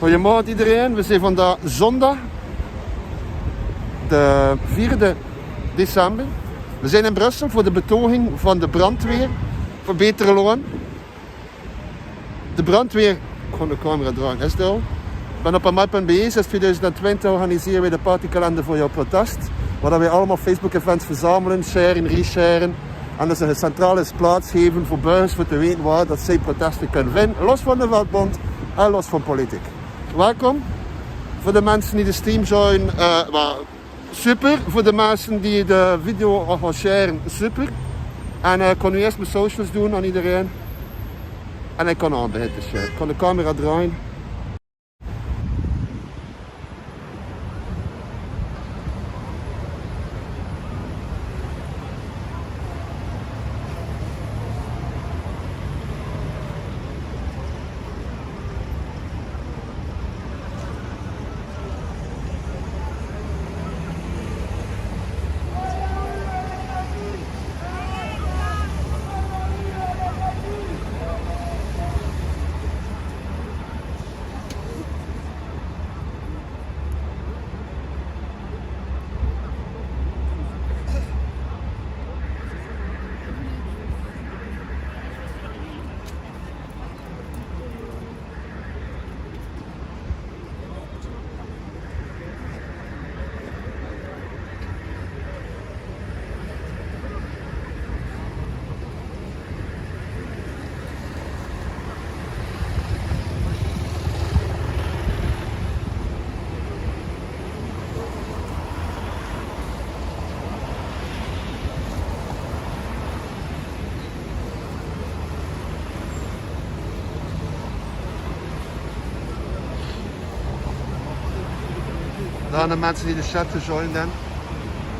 Goedemorgen iedereen, we zijn vandaag zondag, de 4e december. We zijn in Brussel voor de betoging van de brandweer voor betere loon. De brandweer, ik ga de camera draaien, is het al? Ik ben op een map.be, sinds 2020 organiseren wij de partykalender voor jouw protest. Waar wij allemaal Facebook-events verzamelen, sharen, resharen. En dus een centrale plaats geven voor burgers voor te weten waar dat zij protesten kunnen vinden. Los van de vakbond en los van politiek. Welkom. Voor de mensen die de stream joinen, super. Voor de mensen die de video gaan sharen, super. En ik kan nu eerst mijn socials doen aan iedereen. En ik kan aanbeginnen te sharen. Ik kan de camera draaien. Dan de mensen die de chat joinen.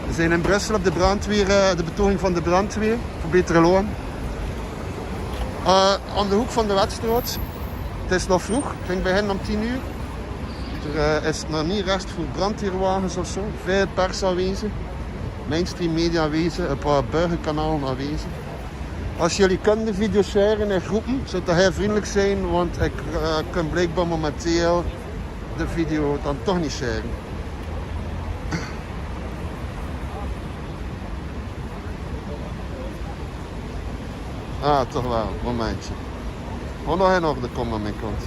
We zijn in Brussel op de brandweer, de betoging van de brandweer voor betere loon. Aan de hoek van de wedstrijd. Het is nog vroeg, het ging beginnen om 10 uur. Er is nog niet rest voor brandweerwagens of zo. Veel pers aanwezig, mainstream media aanwezig, een paar burgerkanalen aanwezig. Als jullie kunnen de video sharen in groepen, zou dat heel vriendelijk zijn, want ik kan blijkbaar momenteel de video dan toch niet sharen. Ah, toch wel, momentje. Gewoon nog in orde komen aan mijn kant.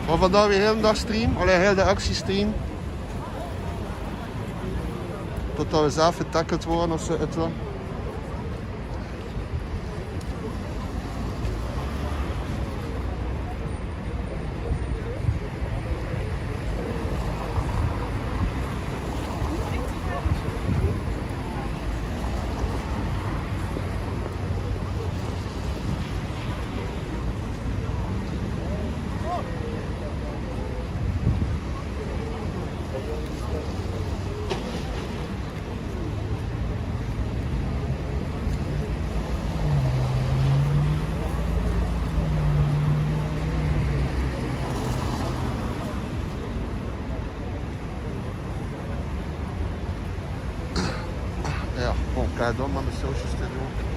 Maar vandaag weer heel de dag stream, alleen heel de actiestream. Totdat we zelf getackeld worden of zo. Ja, gewoon kijk dan maar mijn socials te doen.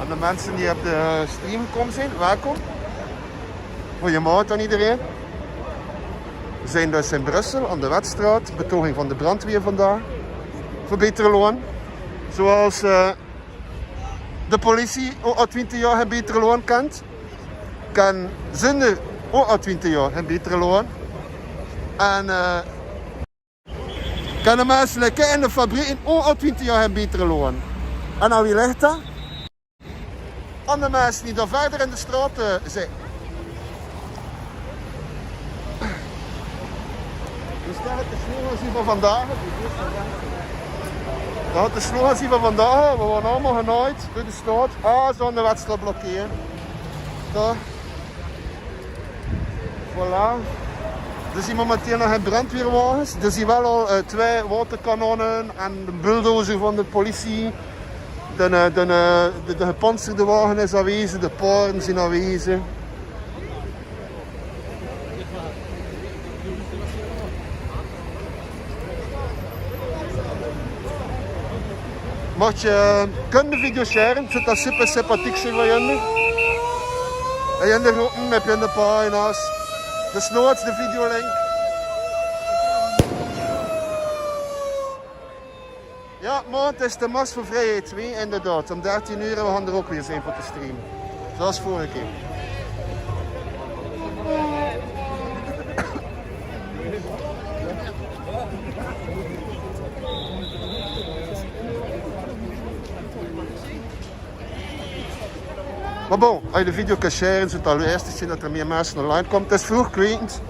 Aan de mensen die op de stream gekomen zijn, welkom. Goedemorgen aan iedereen. We zijn dus in Brussel aan de Wetstraat, betoging van de brandweer vandaag. Voor betere loon. Zoals de politie ook al 20 jaar geen betere loon kent, kan zonder ook al 20 jaar geen betere loon. En kan de mensen in de fabriek ook al 20 jaar geen betere loon. En aan wie ligt dat? Aan de mensen die daar verder in de straat zijn. Dus dat is de slogan van vandaag. Dat is de slogan van vandaag. We worden allemaal genaaid door de straat. Zo aan de wedstrijd blokkeren. Daar. Voilà. Er zijn momenteel nog geen brandweerwagens. Er zijn wel al 2 waterkanonnen en een bulldozer van de politie. De gepantserde wagen is aanwezig, de paarden zijn aanwezig. Mocht je de video sharen, zou dat super sympathiek zijn voor jullie. En in de groepen heb je in de pagina's. Desnoods de videolink. Ja, maar het is de Mars voor Vrijheid 2, inderdaad. Om 13 uur en we gaan er ook weer zijn voor te streamen. Zoals vorige keer. Maar bon, als je de video kan sharen, zou het al eerst zien dat er meer mensen online komen. Het is vroeg, ik weet het.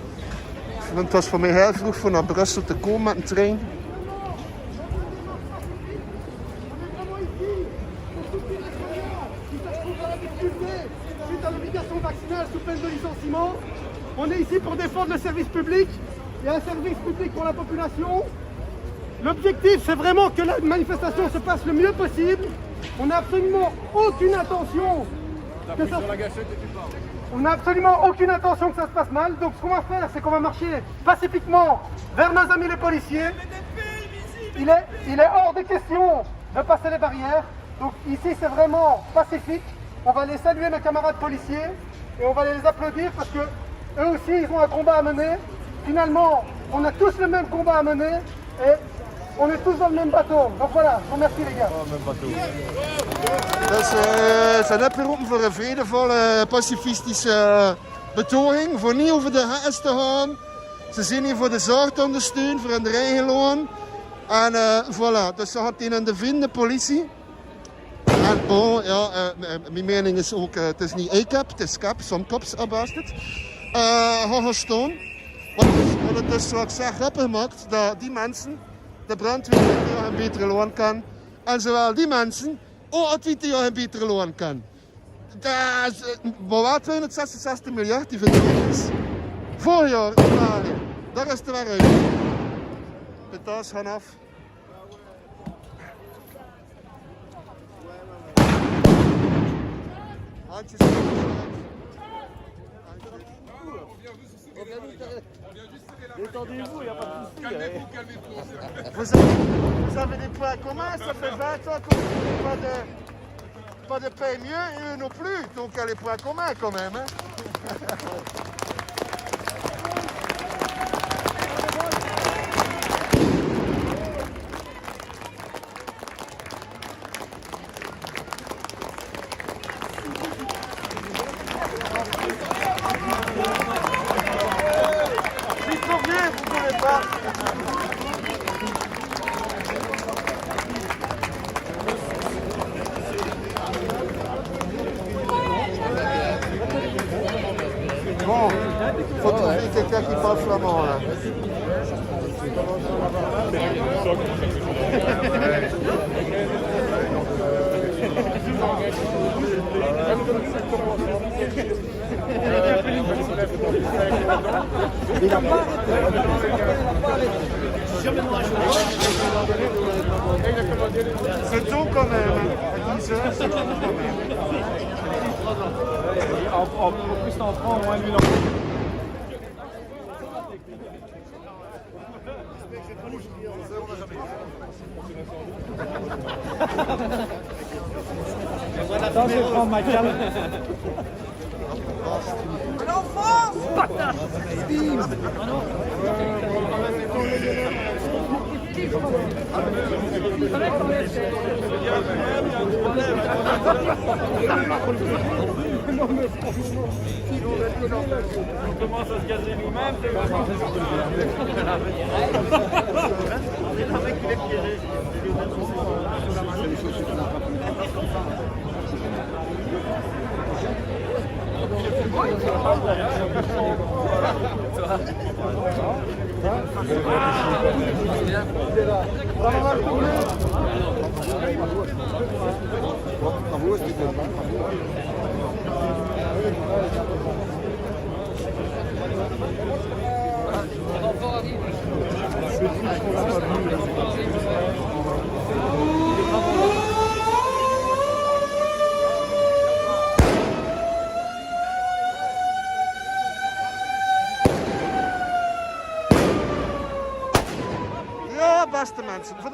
Want het was voor mij heel vroeg voor naar Brussel te komen met een trein. On est ici pour défendre le service public. Il y a un service public pour la population. L'objectif, c'est vraiment que la manifestation se passe le mieux possible. On n'a absolument aucune intention que ça... On n'a absolument aucune intention que ça se passe mal. Donc ce qu'on va faire, c'est qu'on va marcher pacifiquement vers nos amis les policiers. Il est hors de question de passer les barrières. Donc ici, c'est vraiment pacifique. On va aller saluer nos camarades policiers et on va les applaudir parce que eux aussi, ils ont un combat à mener. Finalement, on a tous le même combat à mener et on est tous dans le même bateau. Donc voilà, je vous remercie les gars. Dus ze zijn opgeroepen voor een vredevolle, pacifistische betoging. Voor niet over de heks te gaan. Ze zijn hier voor de zorg te ondersteunen, voor hun eigen loon. En voilà, dus ze gaan tegen de vrienden, politie. En bon, ja, mijn mening is ook, het is niet ACAP, het is CAP, some cops about it. Gaan staan. Want het is, zoals ik zeg, grappig gemaakt dat die mensen, de brandweer, een betere loon kan. En zowel die mensen ook al 20 jaar een betere loon kan. Dat is, maar wel 266 miljard die verdwenen is. Vorig jaar, Italië. Daar is de weg uit. De tas gaan af. Handjes. Détendez-vous, il n'y a pas de souci. Vous avez des points communs, ça fait 20 ans qu'on n'a pas de paye mieux et eux non plus. Donc il y a les points communs quand même. Hein. Bon, faut trouver quelqu'un qui parle flamand là. C'est tôt quand même. À 10 heures, c'est tôt quand même. En plus, t'en prends moins de 1000 euros. Ça, je prends ma canne. On commence à se gazer nous-mêmes. Ja, beste mensen, voor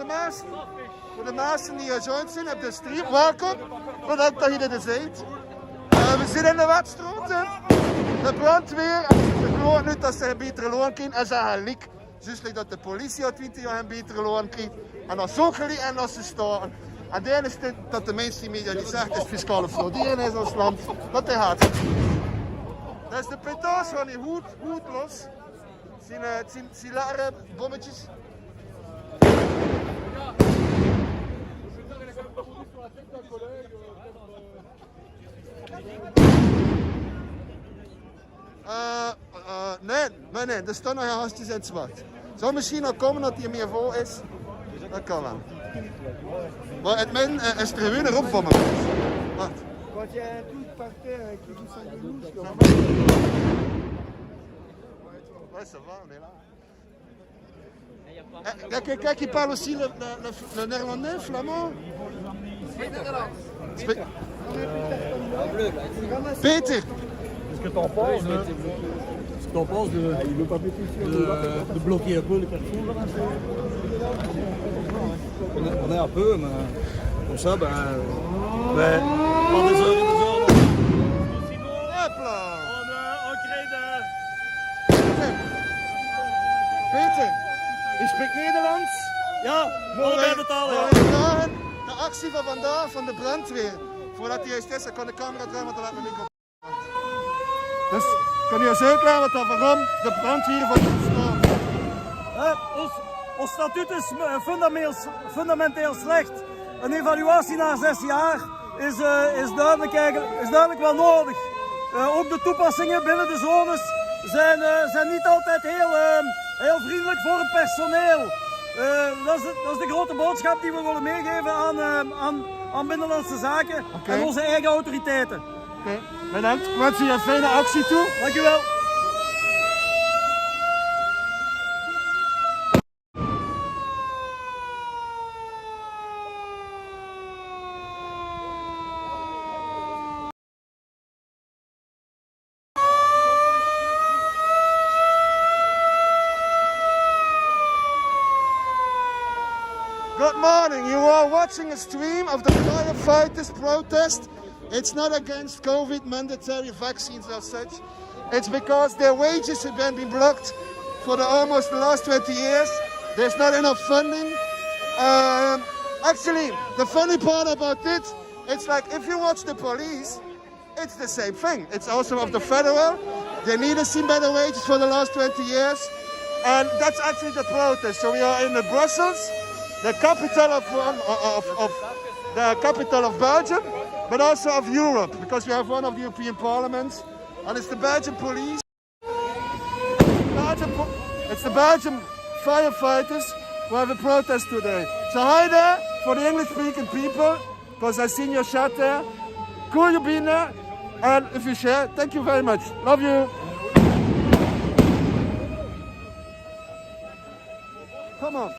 de meesten die gejoind zijn op de stream, welkom. Bedankt dat je er bent. We zitten in de wedstrijd. De brandweer vergroot nu dat ze een betere loon krijgen en ze gaan liek. Juist dat de politie al 20 jaar een betere loon krijgt. En dat is zo gelijk en dat ze staan. En de ene is dat de mainstream media die zegt is fiscale fraude. Die ene is ons land dat hij gaat. Dat is de peta's van die hoed los. Zien lekkere bommetjes. Nee, er staan nog gastjes in het zwart. Zou misschien nog komen dat hij meer vol is? Dat kan wel. Maar het min is er weer een van me. Wat? Quand il y a un doute par terre avec le coussin de louche, Ouais, ça va, on est là. Quelqu'un qui parle aussi le néerlandais, flamand? Peter! Qu'est-ce que t'en penses de bloquer un peu le carrefour là? On est un peu, mais comme ça, pas des heures et des heures. Hop là! On crée de... Peter, je spreekt Nederlands? Ja, allebei betalen, ja. De actie van vandaag van de brandweer. Voordat hij juist is, dan kan de camera draaien, want dan laat me niet op. Dus kan je eens uitleggen waarom de brandweer van staat? Ons statuut is fundamenteel slecht. Een evaluatie na 6 jaar is duidelijk wel nodig. Ook de toepassingen binnen de zones zijn niet altijd heel vriendelijk voor het personeel. Dat is de grote boodschap die we willen meegeven aan Binnenlandse Zaken en onze eigen autoriteiten. Bedankt. Ik wens u een fijne actie toe. Dank u wel. Good morning. You are watching a stream of the firefighters protest. It's not against COVID mandatory vaccines as such. It's because their wages have been blocked for almost the last 20 years. There's not enough funding. Actually, the funny part about it, it's like if you watch the police, it's the same thing. It's also of the federal. They needed seen better wages for the last 20 years. And that's actually the protest. So we are in Brussels, the capital of Belgium, but also of Europe, because we have one of the European parliaments, and it's the Belgian police. It's the Belgian firefighters who have a protest today. So hi there for the English-speaking people, because I've seen your chat there. Cool you being there, and if you share, thank you very much. Love you. Come on.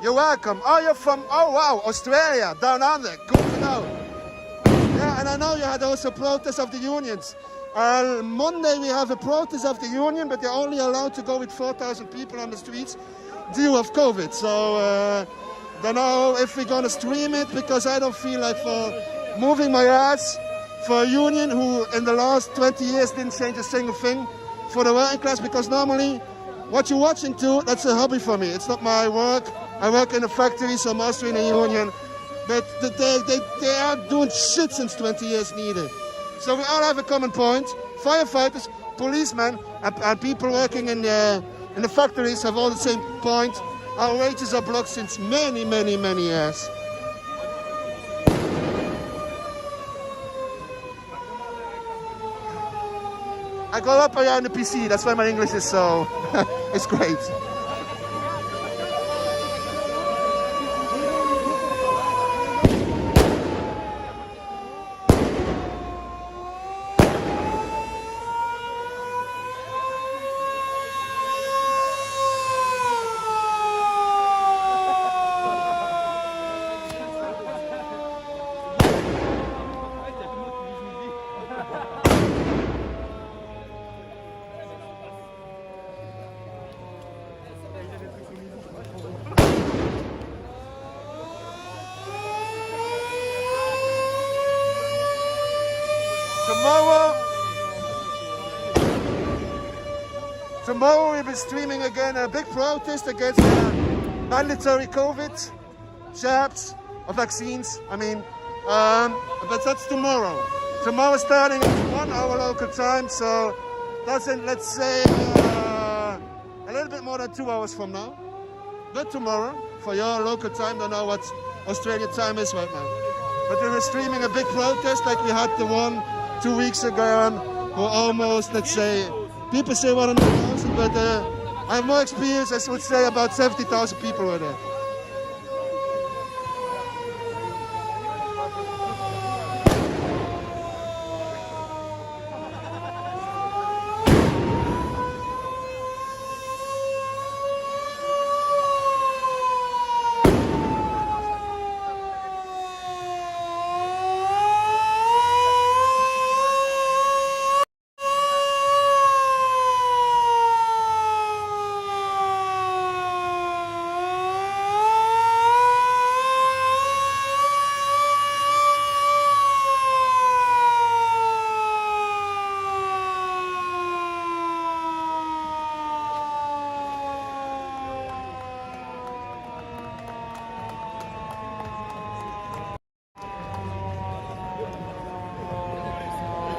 You're welcome. Oh, you're from, oh wow, Australia, down under. Good to know. Yeah, and I know you had also protests of the unions. Monday we have a protest of the union, but they're only allowed to go with 4,000 people on the streets due of COVID. So, don't know if we're gonna stream it, because I don't feel like for moving my ass for a union who in the last 20 years didn't change a single thing for the working class, because normally what you're watching to, that's a hobby for me. It's not my work. I work in a factory, so I'm also in a union. But they are doing shit since 20 years neither. So we all have a common point. Firefighters, policemen, and people working in the factories have all the same point. Our wages are blocked since many, many, many years. I grew up around the PC, that's why my English is so, it's great. Tomorrow we'll be streaming again a big protest against mandatory COVID jabs or vaccines. I mean, but that's tomorrow. Tomorrow starting at 1 hour local time, so that's in, let's say, a little bit more than 2 hours from now. But tomorrow, for your local time, don't know what Australian time is right now. But we were streaming a big protest like we had the one 2 weeks ago, or almost, let's say, people say 100,000, but I have more experience, I would say about 70,000 people were there.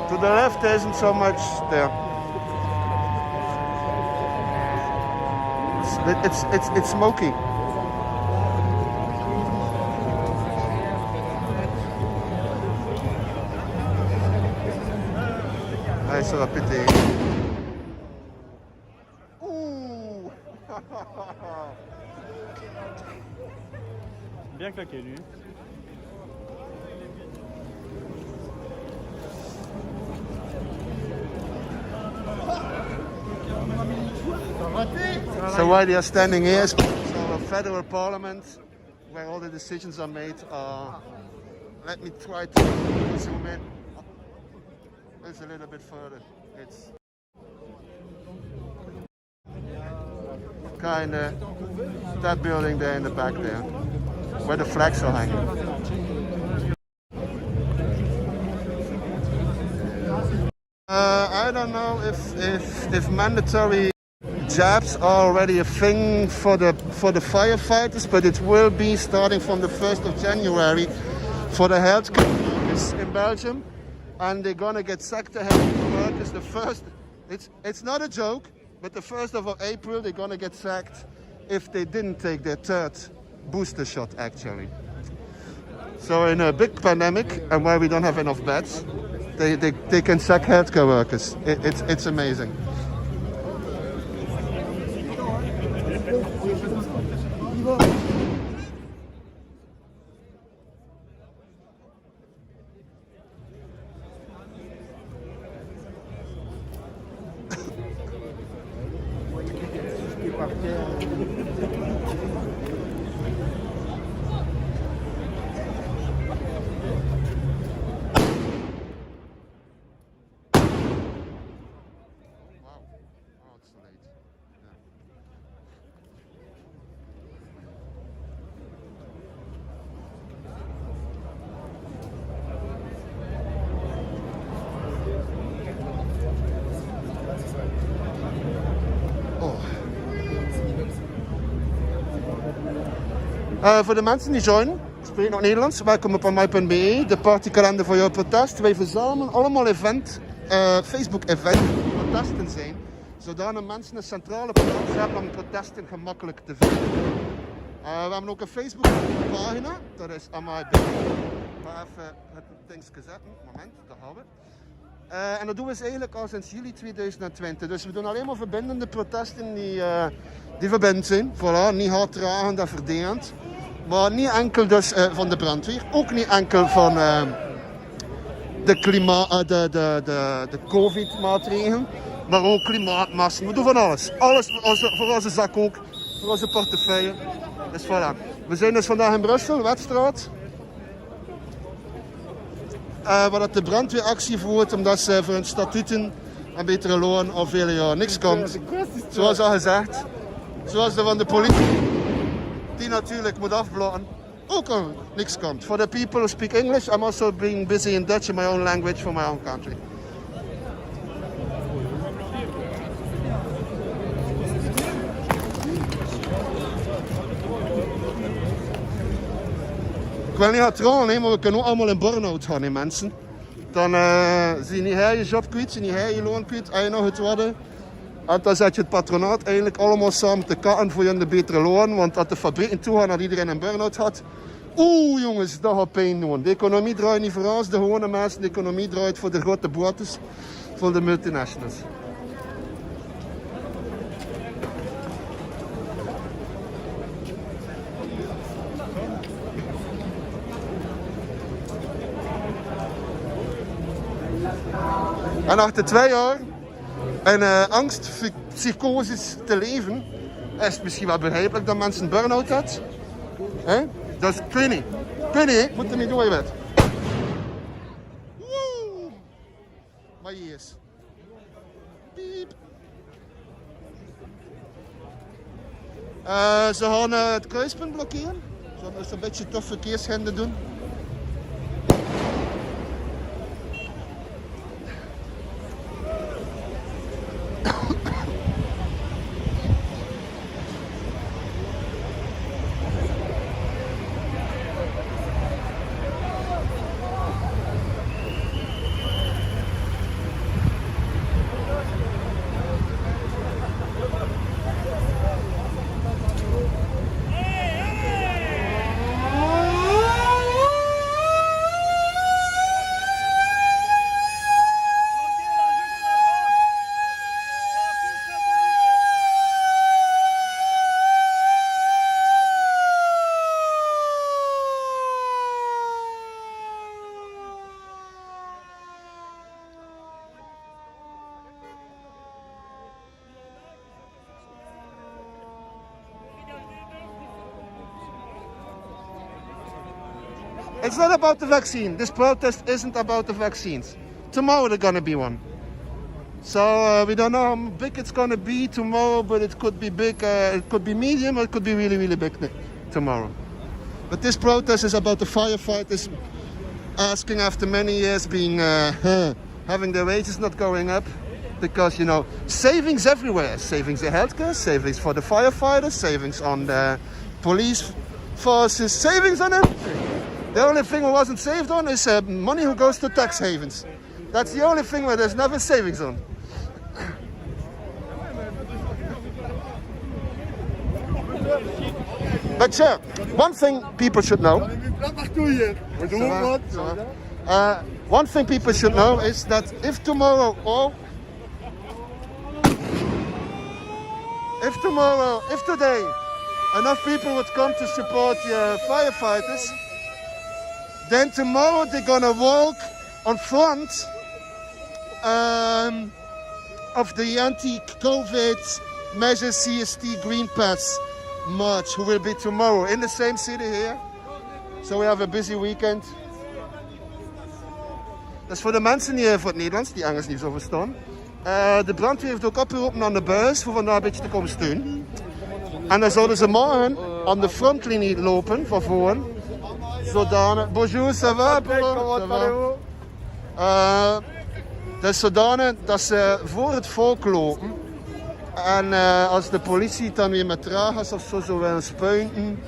To the left there isn't so much there. It's smoky. I saw a pity. Ouh. Bien claqué lui. So why they are standing here is a federal parliament where all the decisions are made. Let me try to zoom in. It's a little bit further. It's kind of that building there in the back there, where the flags are hanging. I don't know if mandatory jabs are already a thing for the firefighters, but it will be starting from the 1st of January for the healthcare workers in Belgium, and they're gonna get sacked. The healthcare workers, the first. It's not a joke, but the 1st of April they're gonna get sacked if they didn't take their 3rd booster shot actually. So in a big pandemic and where we don't have enough beds, they can sack healthcare workers. It's amazing. Voor de mensen die joinen, ik spreek nog Nederlands, welkom op mij.be, de partykalender voor jouw protest. Wij verzamelen allemaal Facebook-events die protesten zijn, zodat mensen een centrale plaats hebben om protesten gemakkelijk te vinden. We hebben ook een Facebook-pagina, dat is Amai.be. Maar even het ding zetten, moment, daar gaan we. En dat doen we eigenlijk al sinds juli 2020. Dus we doen alleen maar verbindende protesten die verbindend zijn. Voilà, niet haatdragend en verdelend. Maar niet enkel dus van de brandweer, ook niet enkel van de COVID-maatregelen, maar ook klimaatmassen. We doen van alles. Alles voor onze zak ook, voor onze portefeuille. Dus voilà. We zijn dus vandaag in Brussel, Wetstraat. Waar de brandweer actie voert omdat ze voor hun statuten en betere loon al vele jaar niks komt. Zoals al gezegd, zoals de van de politie, die natuurlijk moet afblokken, ook al niks komt. For the people who speak English, I'm also being busy in Dutch in my own language for my own country. Ik wil niet gaan trouwen, maar we kunnen ook allemaal in burn-out gaan, hè, mensen. Dan zie je niet je job kwijt, zie je je loon kwijt, en je nog het worden. En dan zet je het patronaat eigenlijk allemaal samen te katten voor je de betere loon. Want als de fabrieken toe gaan dat iedereen een burn-out had. Oeh jongens, dat gaat pijn doen. De economie draait niet voor ons, de gewone mensen. De economie draait voor de grote boetes, voor de multinationals. En achter 2 jaar in angst, psychoses te leven, is het misschien wel begrijpelijk dat mensen een burn-out hebben. Dus ik weet niet. Moet er niet door je bent. Woe! Maar hier is. Piep. Ze gaan het kruispunt blokkeren. Ze gaan dus een beetje tof verkeershinder doen. It's not about the vaccine. This protest isn't about the vaccines. Tomorrow there's gonna be one. So we don't know how big it's gonna be tomorrow, but it could be big, it could be medium, or it could be really, really big tomorrow. But this protest is about the firefighters asking after many years being, having their wages not going up. Because, you know, savings everywhere. Savings in healthcare, savings for the firefighters, savings on the police forces, savings on everything. The only thing we wasn't saved on is money who goes to tax havens. That's the only thing where there's never savings on. But sure, one thing people should know. One thing people should know is that if today enough people would come to support firefighters, then tomorrow they're gonna walk on front of the anti-COVID measures CST Green Pass march, who will be tomorrow in the same city here. So we have a busy weekend. Dat is voor de mensen die voor het Nederlands, die Engels niet zo verstaan. De brandweer heeft ook opgeroepen aan de buis voor vandaag een beetje te komen steunen. En dan zouden ze morgen aan de frontlinie lopen van voren. Zodanig. Bonjour, ça va? Dus zodanig dat ze voor het volk lopen. En als de politie dan weer met traagers of zo willen spuiten,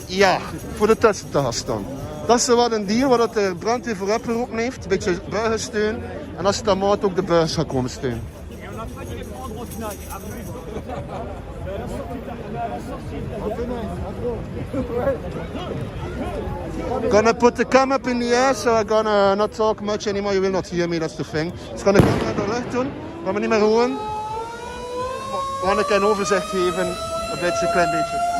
Ja, voor de tussen te gaan staan. Dat is wat een deal waar de brandweer voor opgeroepen heeft. Een beetje burgersteun. En als het dan moet ook de burgers gaan komen steunen. Gonna put the cam up in the air, so I'm gonna not talk much anymore. You will not hear me, that's the thing. Dus gaan de camera in de lucht doen. Gaan we niet meer horen. Gewoon een overzicht geven. Een klein beetje.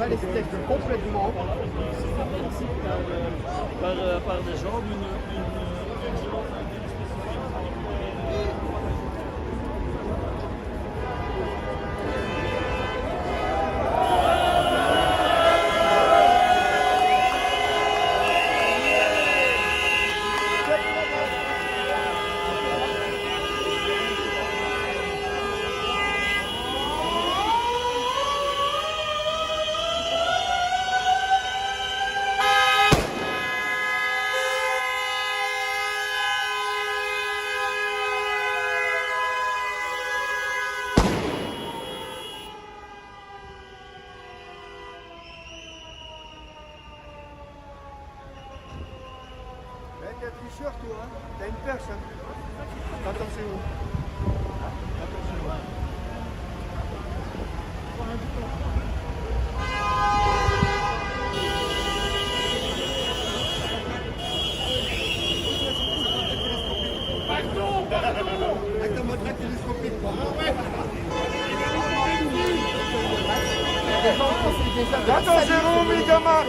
va les spectre complètement. Par des jambes, T'as un t-shirt toi, hein? T'as une perche, hein? Attention. Avec ta matraque télescopique, quoi. Attends, Jérôme, Megamark.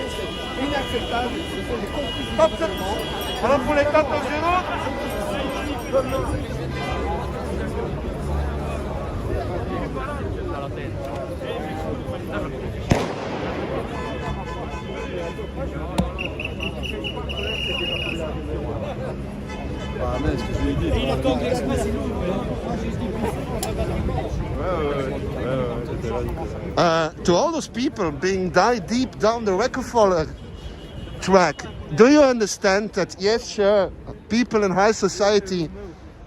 Inacceptable, ce sont des conclusions. Alors pour les 4 au 0. To all those people being deep down the Rockefeller track, do you understand that, yes, sure, people in high society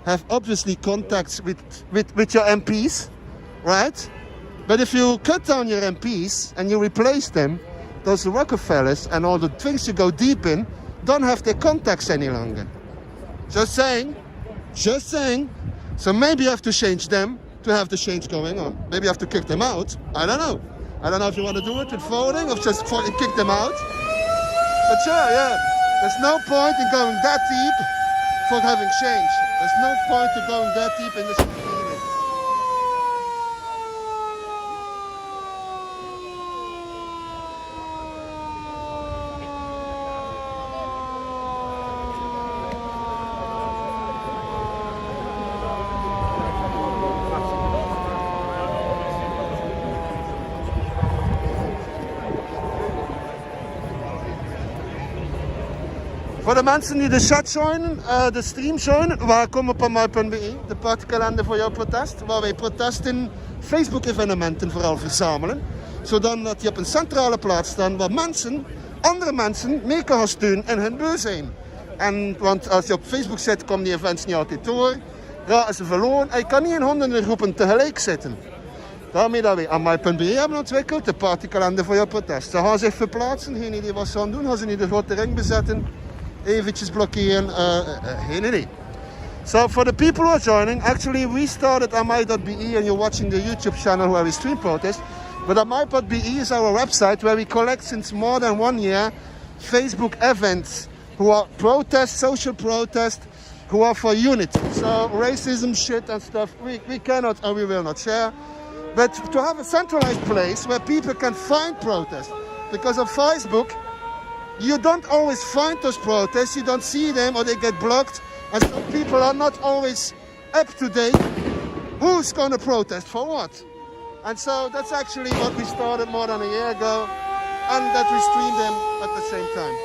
have obviously contacts with your MPs, right? But if you cut down your MPs and you replace them, those Rockefellers and all the things you go deep in don't have their contacts any longer. Just saying. So maybe you have to change them to have the change going on. Maybe you have to kick them out. I don't know. I don't know if you want to do it with voting or just kick them out. But sure, yeah. There's no point in going that deep for having change. There's no point in going that deep in this. Voor de mensen die de chat joinen, de stream joinen, welkom op mij.be, de partykalender voor jouw protest, waar wij protesten, Facebook-evenementen vooral verzamelen, zodat die op een centrale plaats staan waar mensen, andere mensen mee kunnen steunen en hun beu zijn. Want als je op Facebook zit, komen die events niet altijd door, raken ze verloren en je kan niet in honderden groepen tegelijk zitten. Daarmee dat wij aan mij.be hebben ontwikkeld, de partykalender voor jouw protest. Ze gaan zich verplaatsen, geen idee wat ze gaan doen, gaan ze niet de grote ring bezetten, eventjes blokkeren, geen idee. So for the people who are joining, actually we started at my.be and you're watching the YouTube channel where we stream protest. But at my.be is our website where we collect since more than 1 year Facebook events who are protest, social protest, who are for unity. So racism shit and stuff we cannot and we will not share. But to have a centralized place where people can find protests. Because on Facebook, you don't always find those protests, you don't see them or they get blocked. And some people are not always up to date. Who's going to protest for what? And so that's actually what we started more than a year ago. And that we stream them at the same time.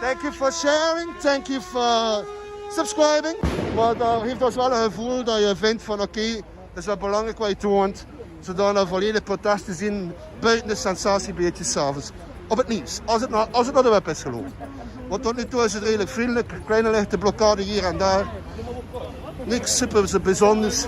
Thank you for sharing, thank you for subscribing. Maar dat heeft ons wel een gevoel dat je vindt van oké, dat is wel belangrijk wat je toont. Zodat we volledig protest te zien buiten de sensatiebeetjes 's avonds. Op het nieuws, als het naar de web is gelopen. Want tot nu toe is het redelijk vriendelijk, kleine lichte blokkade hier en daar. Niks super bijzonders.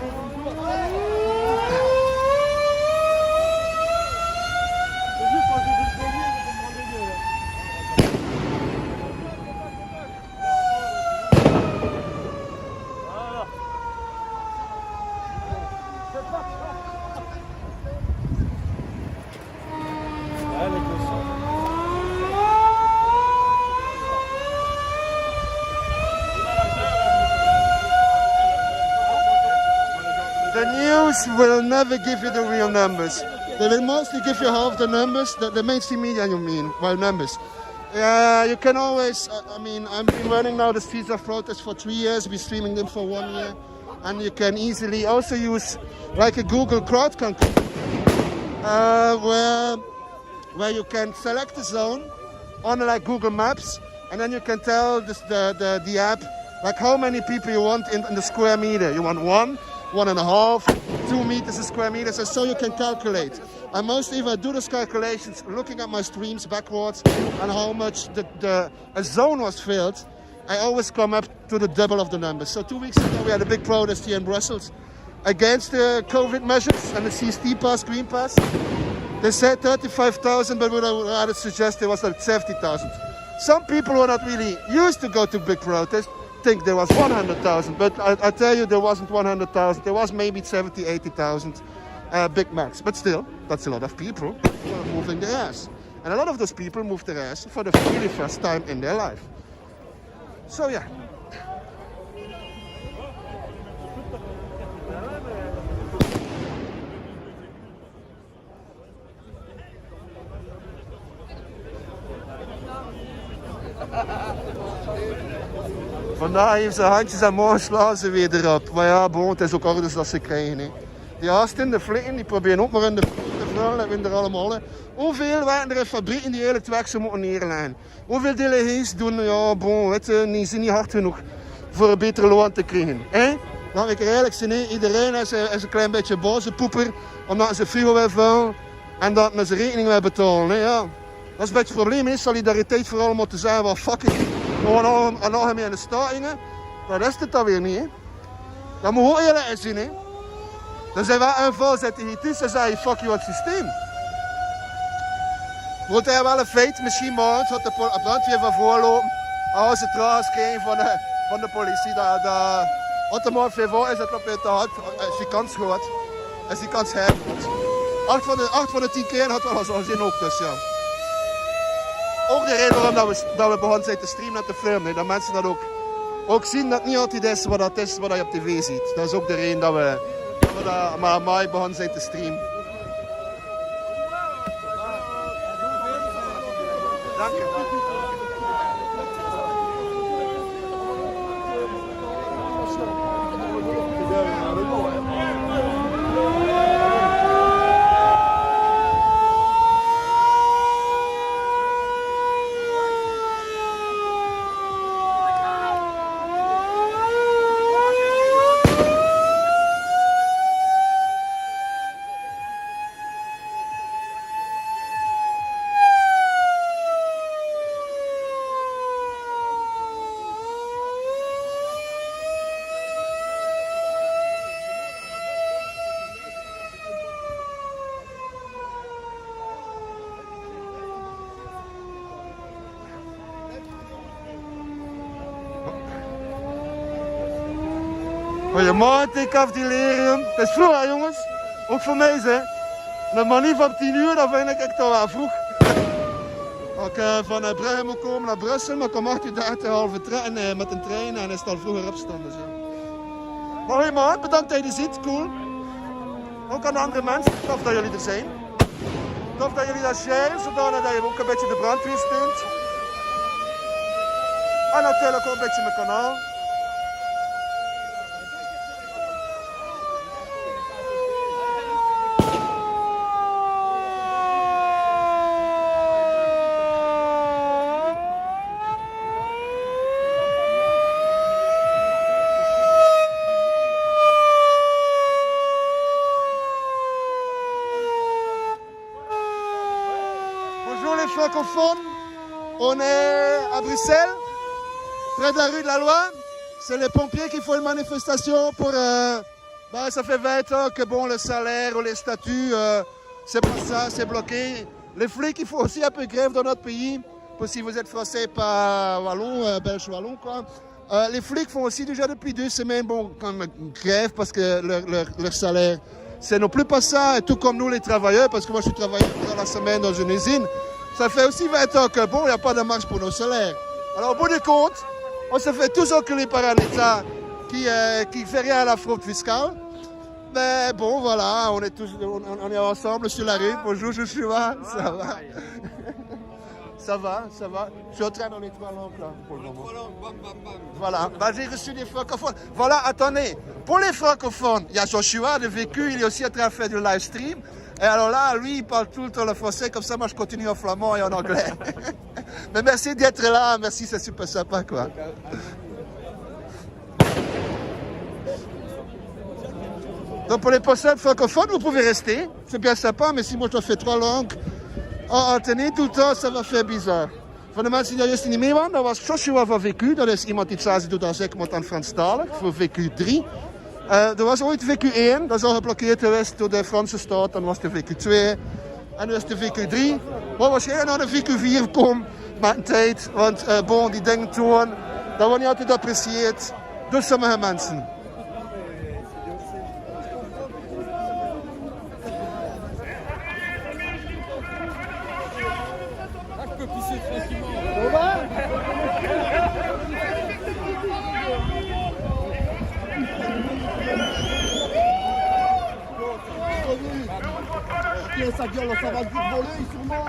The news will never give you the real numbers. They will mostly give you half the numbers, the mainstream media you mean, well numbers. You can always, I've been running now the Streets of Protest for 3 years, we're streaming them for 1 year. And you can easily also use like a Google crowd control, where you can select a zone on like Google Maps, and then you can tell the app like how many people you want in the square meter. You want 1, 1.5, 2 meters a square meter, so you can calculate. And mostly if I do those calculations, looking at my streams backwards and how much a zone was filled, I always come up to the double of the numbers. So 2 weeks ago we had a big protest here in Brussels against the COVID measures and the CST pass, Green Pass. They said 35,000, but what I would rather suggest it was like 70,000. Some people who are not really used to go to big protests think there was 100,000, but I tell you there wasn't 100,000. There was maybe 70, 80,000 big max. But still, that's a lot of people who are moving their ass. And a lot of those people moved their ass for the really first time in their life. So yeah. Vandaag heeft ze handjes en morgen slaan ze weer erop. Maar ja, bon, het is ook orders dat ze krijgen. Hè. Die gasten, de flikken, die proberen ook maar in de vullen en er allemaal. Hè. Hoeveel werken er in fabrieken die eigenlijk het werk zo moeten neerleggen? Hoeveel delegaties doen, ja, bon, weet je, die zijn niet hard genoeg voor een betere loon te krijgen. Hè? Dan ik eerlijk zijn, hè. Iedereen is een klein beetje bozepoeper, omdat ze frigo wil vullen en dat ze rekening wil betalen. Hè. Ja. Dat is een beetje het probleem, is solidariteit voor allemaal te zeggen, wat fuck it. Gewoon aan algemene statingen, dat is het dan weer niet. Hè. Dat moet ook eerlijk zijn. Hè. Dan zijn wij een voorzitter hier tussen en zeggen fuck you het systeem. Wordt er wel een feit, misschien morgen gaat de brandweer van voorlopen. Als ze trouwens krijgen van de politie. Wat er morgen voor is het op het hart, als je kans gaat, als je kans hebt. 8 van de 10 keer had wel zo'n zin ook dus ja. Ook de reden waarom dat we begonnen zijn te streamen en te filmen. Dat mensen dat ook zien dat het niet altijd is wat je op tv ziet. Dat is ook de reden dat we maar begonnen zijn te streamen. Dank je. Goedemorgen, take-off delirium. Het is vroeg hè jongens, ook voor mij hè. Een manier op 10 uur, dat vind ik echt al wel vroeg. Als ik van Brugge moet komen naar Brussel, maar ik om 8 uur 30 al vertrekken met een trein en is het al vroeger opstaan. Dus, ja. Maar goedemorgen, bedankt dat je er ziet, cool. Ook aan de andere mensen, tof dat jullie er zijn. Tof dat jullie dat sharen, zodat je ook een beetje de brandweer steunt. En natuurlijk ook een beetje mijn kanaal. Francophones, on est à Bruxelles, près de la rue de la Loi. C'est les pompiers qui font une manifestation pour... ça fait 20 ans que bon, le salaire ou les statuts, c'est pas ça, c'est bloqué. Les flics, il faut aussi un peu grève dans notre pays. Pour si vous êtes français, pas wallon, belge wallon quoi. Les flics font aussi déjà depuis 2 semaines bon, comme grève parce que leur salaire, c'est non plus pas ça. Et tout comme nous les travailleurs, parce que moi je suis travailleur dans la semaine dans une usine. Ça fait aussi 20 ans que bon, il n'y a pas de marge pour nos salaires. Alors au bout du compte, on se fait tous enculer par un État qui fait rien à la fraude fiscale. Mais bon, voilà, on est ensemble sur la rue. Bonjour, je suis là, ça va. Ça va, ça va. Je suis en train dans les 3 langues là pour le moment. Voilà, bah, j'ai reçu des francophones. Voilà, attendez, pour les francophones, il y a Joshua de Vécu, il est aussi en train de faire du livestream. Et alors là, lui, il parle tout le temps le français, comme ça, moi, je continue en flamand et en anglais. Mais merci d'être là, merci, c'est super sympa, quoi. Donc, pour les personnes francophones, vous pouvez rester. C'est bien sympa, mais si moi, je dois faire 3 langues en alternée tout le temps, ça va faire bizarre. Voor de mensen die daar juist niet mee waren, dat was Joshua van VQ. Dat is iemand die hetzelfde doet als ik, maar dan Franstalig, voor VQ3. Er was ooit VQ1, dat is al geblokkeerd geweest door de Franse staat. Dan was de VQ2 en nu is de VQ3. Maar waarschijnlijk naar de VQ4 komt met een tijd. Want bon, die dingen toen, dat wordt niet altijd apprecieerd door sommige mensen. Sa gueule, ça va vite voler, sûrement.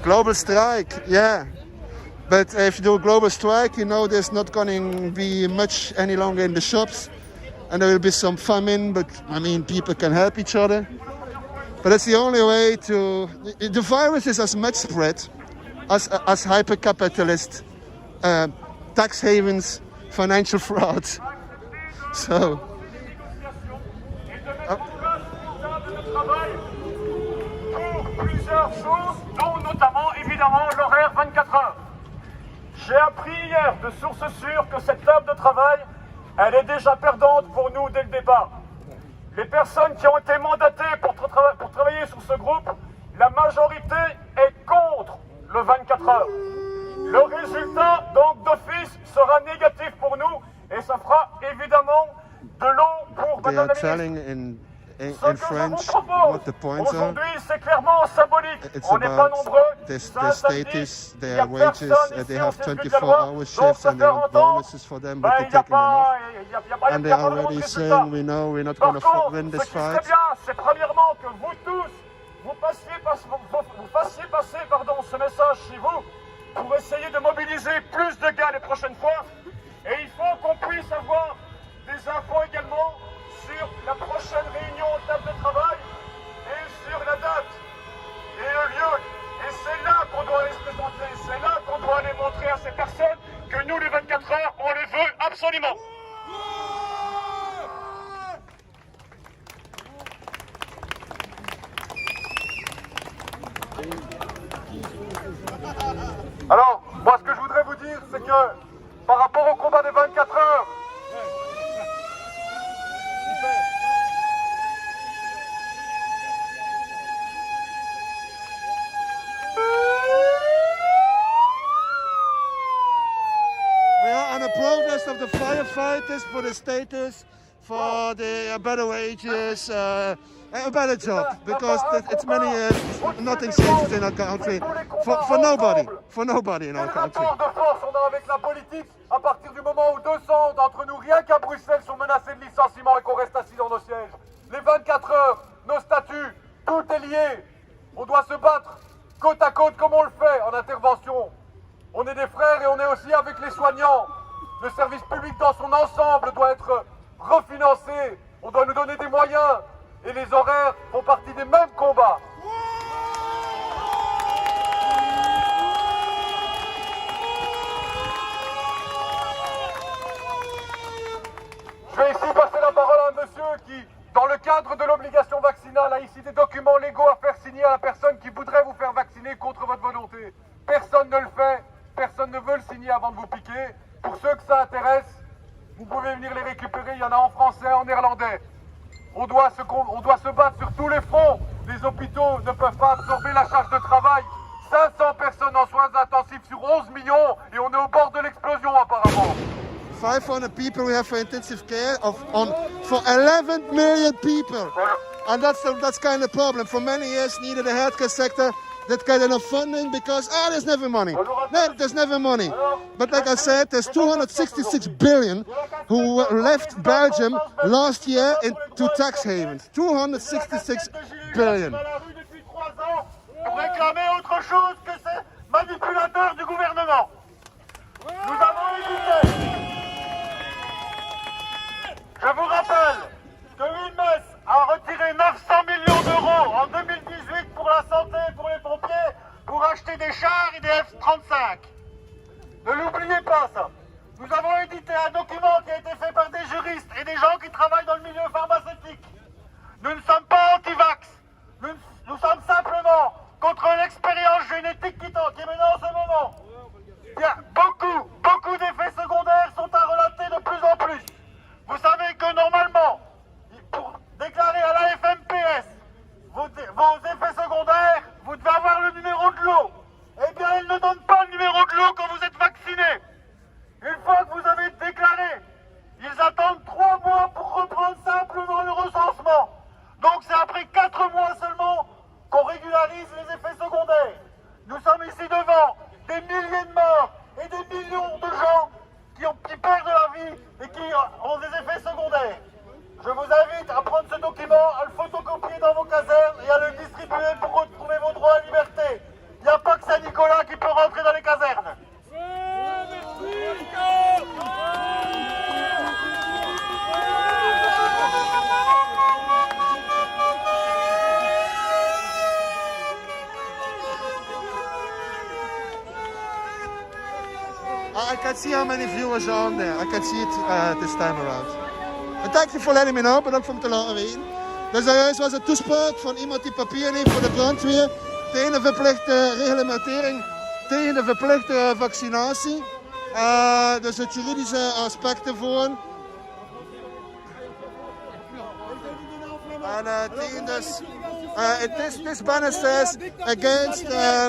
Global strike, yeah. But if you do a global strike, you know there's not going to be much any longer in the shops. And there will be some famine, but I mean, people can help each other. But that's the only way to... The virus is as much spread as hyper-capitalist tax havens, financial fraud. So... Plusieurs choses, dont notamment évidemment l'horaire 24 heures. J'ai appris hier de sources sûres que cette table de travail, elle est déjà perdante pour nous dès le départ. Les personnes qui ont été mandatées pour travailler sur ce groupe, la majorité est contre le 24 heures. Le résultat donc d'office sera négatif pour nous et ça fera évidemment de l'eau pour Madame la ministre. in French what the points are. Aujourd'hui, c'est clairement symbolique. It's On n'est pas about nombreux. their C'est un samedi. status, Il y their a wages, personne ici they au have circuit de 24 la loi. hour Donc, shifts ça and they fait want longtemps. bonuses for them, but Ben, they're il n'y a taking them off. pas, il y a pas, And il y they're a pas vraiment de already résultat. saying, we know we're not Par going to contre, win ce this qui serait fight. bien, c'est premièrement que vous tous, vous fassiez passer ce message chez vous pour essayer de mobiliser plus de gars les prochaines fois. Et il faut qu'on puisse avoir des infos également sur la prochaine réunion en table de travail et sur la date et le lieu. Et c'est là qu'on doit aller se présenter, c'est là qu'on doit aller montrer à ces personnes que nous, les 24 heures, on les veut absolument. Alors, moi, ce que je voudrais vous dire, c'est que par rapport au combat des 24 heures, We are on a protest of the firefighters for the status, for the better wages, a better job, because it's many years, nothing changes in our country, for nobody in our quel country. rapport de force on a avec la politique à partir du moment où 200 d'entre nous, rien qu'à Bruxelles, sont menacés de licenciement et qu'on reste assis dans nos sièges. Les 24 heures, nos statuts, tout est lié. On doit se battre côte à côte comme on le fait en intervention. On est des frères et on est aussi avec les soignants. Le service public dans son ensemble doit être refinancé. On doit nous donner des moyens. Et les horaires font partie des mêmes combats. Je vais ici passer la parole à un monsieur qui, dans le cadre de l'obligation vaccinale, a ici des documents légaux à faire signer à la personne qui voudrait vous faire vacciner contre votre volonté. Personne ne le fait, personne ne veut le signer avant de vous piquer. Pour ceux que ça intéresse, vous pouvez venir les récupérer, il y en a en français, en néerlandais. On doit se battre sur tous les fronts. Les hôpitaux ne peuvent pas absorber la charge de travail. 500 personnes en soins intensifs sur 11 millions et on est au bord de l'explosion apparemment. 500 people we have for intensive care for 11 million people. And that's kind of problem. For many years needed the healthcare sector that got enough funding because there's never money. No, there's never money. But like I said, there's 266 billion who left Belgium last year into tax havens. 266 billion. Pour réclamer autre chose que ces manipulateurs du gouvernement. Nous avons hésité. Je vous rappelle que l'IMES a retiré 900 millions d'euros en 2018 pour la santé et pour les pompiers pour acheter des chars et des F-35. Ne l'oubliez pas ça. Nous avons édité un document qui a été fait par des juristes et des gens qui travaillent dans le milieu pharmaceutique. Nous ne sommes pas anti-vax. Nous sommes simplement contre l'expérience génétique qui est menée en ce moment. Il y a beaucoup d'effets secondaires sont à relater de plus en plus. Vous savez que normalement, pour déclarer à la FMPS vos effets secondaires, vous devez avoir le numéro de l'eau. Eh bien, elle ne donne pas le numéro de l'eau quand vous êtes vacciné. Une fois que vous avez déclaré, ils attendent 3 mois pour reprendre simplement le recensement. Donc c'est après 4 mois seulement qu'on régularise les effets secondaires. Nous sommes ici devant des milliers de morts et des millions de gens qui perdent la vie et qui ont des effets secondaires. Je vous invite à prendre ce document, à le photocopier dans vos casernes et à le distribuer pour retrouver vos droits à liberté. Il n'y a pas que Saint-Nicolas qui peut rentrer dans les casernes. I can see how many viewers are on there. I can see it this time around. And thank you for letting me know, bedankt voor me te laten weten. Dus daarjuist was een toespraak van iemand die papieren heeft voor de brandweer tegen de verplichte reglementering, tegen de verplichte vaccinatie. Dus het juridische aspect ervoor. En tegen dus, this banner says against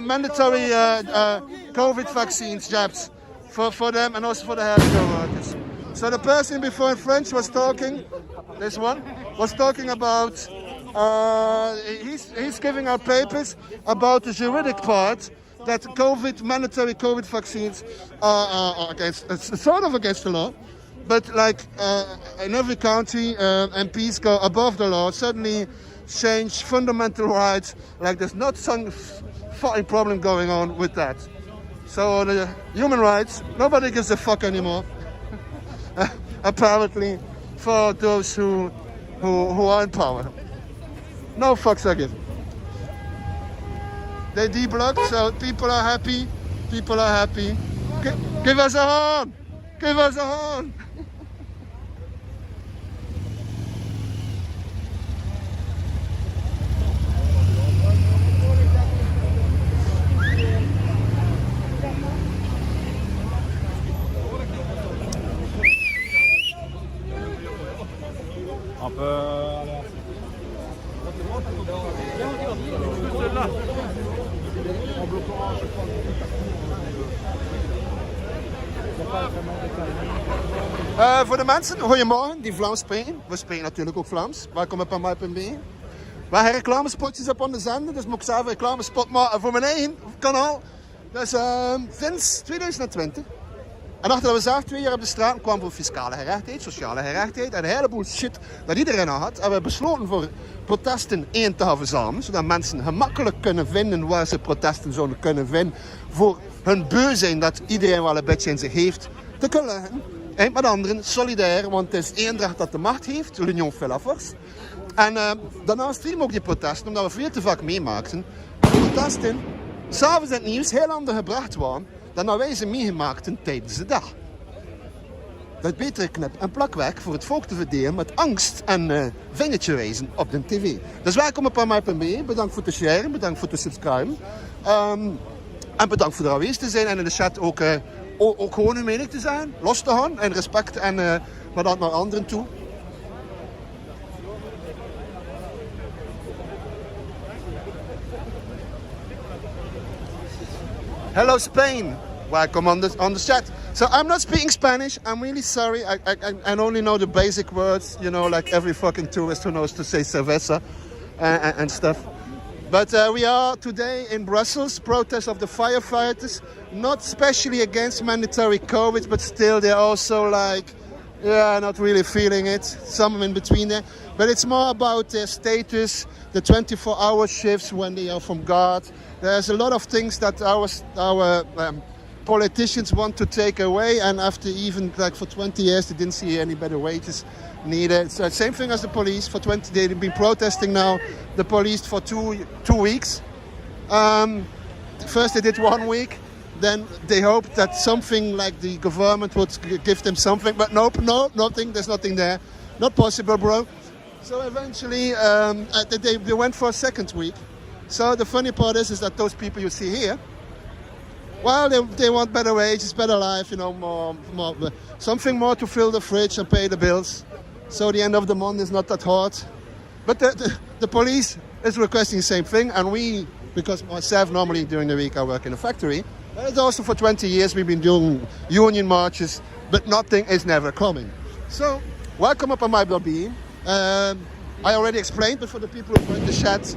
mandatory COVID vaccines, jabs. For them and also for the healthcare workers. So the person before in French was talking, this one. was talking about, he's giving out papers about the juridic part that mandatory COVID vaccines are against, sort of against the law. But like in every country, MPs go above the law, suddenly change fundamental rights, like there's not some fucking problem going on with that. So the human rights, nobody gives a fuck anymore. Apparently, for those who are in power. No fucks are given. They deblocked, so people are happy. People are happy. Give us a horn! Give us a horn! Voor de mensen, goedemorgen die Vlaams spreken. We spreken natuurlijk ook Vlaams. Welkom op mij.be. We hebben reclamespotjes op onze zender, dus moet ik zelf een reclamespot maken voor mijn eigen kanaal. Dus sinds 2020. En achter dat we zelf 2 jaar op de straat kwamen voor fiscale gerechtheid, sociale gerechtheid en een heleboel shit dat iedereen al had, hebben we besloten voor protesten één te gaan verzamelen, zodat mensen gemakkelijk kunnen vinden waar ze protesten zouden kunnen vinden voor hun beu zijn dat iedereen wel een beetje in zich heeft te kunnen leggen. En met anderen solidair, want het is Eendracht dat de macht heeft, l'Union fait la force. En daarnaast streamen ook die protesten, omdat we veel te vaak meemaakten. Die protesten, s'avonds in het nieuws, heel anders gebracht waren dan wij ze meegemaakten tijdens de dag. Dat betere knip- en plakwerk voor het volk te verdelen met angst en vingertje wijzen op de tv. Dus welkom op mij.be, bedankt voor te sharen, bedankt voor te subscriben. En bedankt voor er aanwezig te zijn en in de chat ook gewoon uw mening te zijn, los te gaan en respect en maar dat naar anderen toe. Hello Spain, welcome on the chat. So I'm not speaking Spanish, I'm really sorry, I only know the basic words, you know, like every fucking tourist who knows to say cerveza and stuff. But we are today in Brussels, protest of the firefighters, not especially against mandatory COVID, but still they're also like, yeah, not really feeling it, some in between there. But it's more about their status, the 24-hour shifts when they are from guard. There's a lot of things that our politicians want to take away, and after even like for 20 years they didn't see any better wages needed. So same thing as the police. For 20 they've been protesting now, the police for two weeks. First they did 1 week, then they hoped that something like the government would give them something, but nope, nothing, there's nothing there. Not possible, bro. So eventually they went for a second week. So the funny part is that those people you see here, well, they want better wages, better life, you know, more, something more to fill the fridge and pay the bills. So the end of the month is not that hard. But the police is requesting the same thing, and we, because myself normally during the week I work in a factory, and also for 20 years we've been doing union marches, but nothing is never coming. So welcome up on my.be. I already explained, but for the people who are in the chat,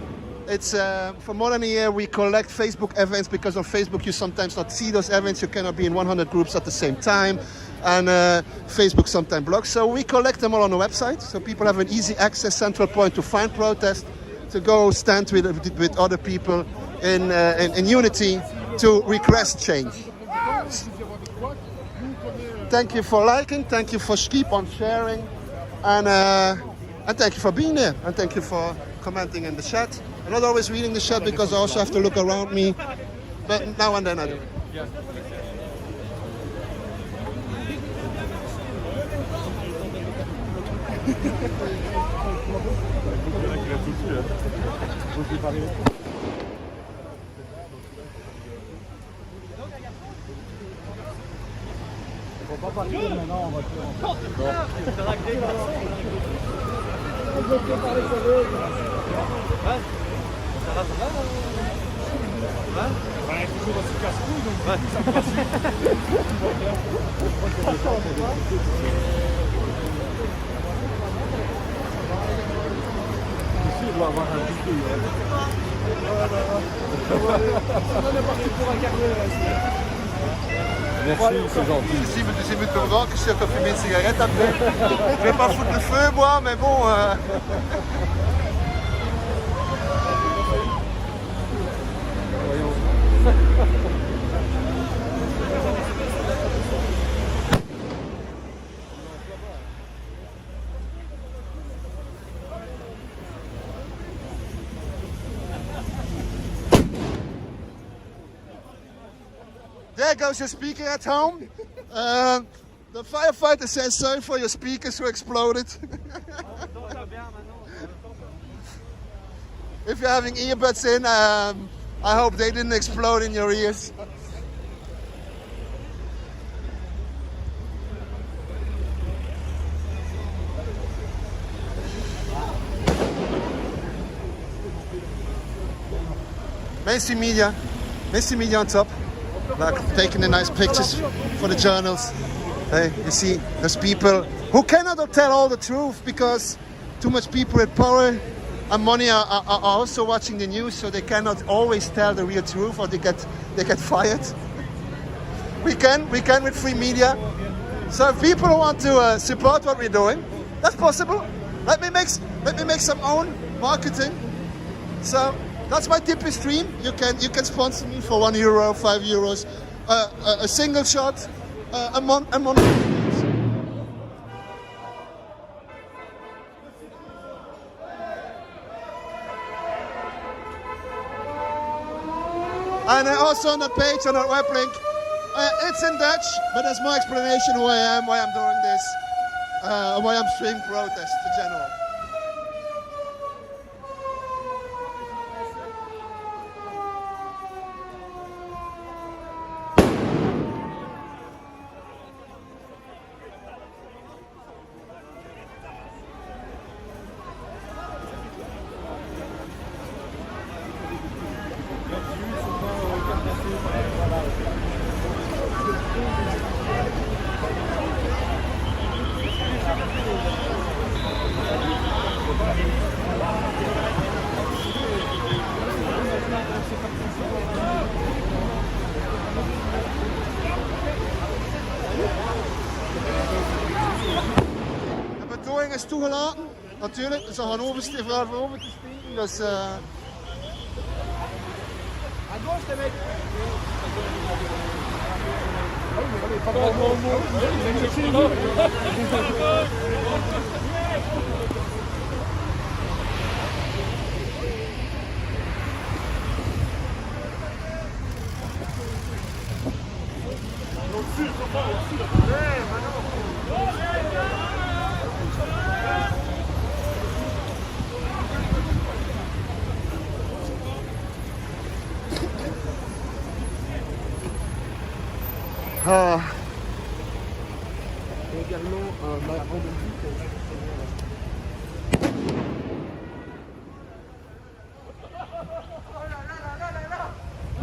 it's for more than a year we collect Facebook events, because on Facebook you sometimes not see those events, you cannot be in 100 groups at the same time, and Facebook sometimes blocks. So we collect them all on the website, so people have an easy access central point to find protest, to go stand with other people in unity to request change. Thank you for liking, thank you for keep on sharing, and thank you for being there, and thank you for commenting in the chat. I'm not always reading the chat because I also have to look around me, but now and then I do. dois avoir un bouquet. On est parti pour un quart d'heure. Merci, c'est gentil. Je moet toch roken, je hebt of je een sigaret hebt. Je vais pas foutre le feu, moi, mais bon. There goes your speaker at home. The firefighter says sorry for your speakers who exploded. If you're having earbuds in, I hope they didn't explode in your ears. Mainstream media on top. Like taking the nice pictures for the journals. Hey, you see, there's people who cannot tell all the truth because too much people with power and money are also watching the news, so they cannot always tell the real truth, or they get fired. We can with free media. So if people want to support what we're doing, that's possible. Let me make some own marketing. So. That's my Tipeee stream. You can sponsor me for €1, €5, a single shot, a month. And also on the page, on our web link, it's in Dutch, but there's more explanation who I am, why I'm doing this, why I'm streaming protests in general. Is toegelaten, natuurlijk. Ze gaan vooral over te steken, dus... Également un rendez-vous.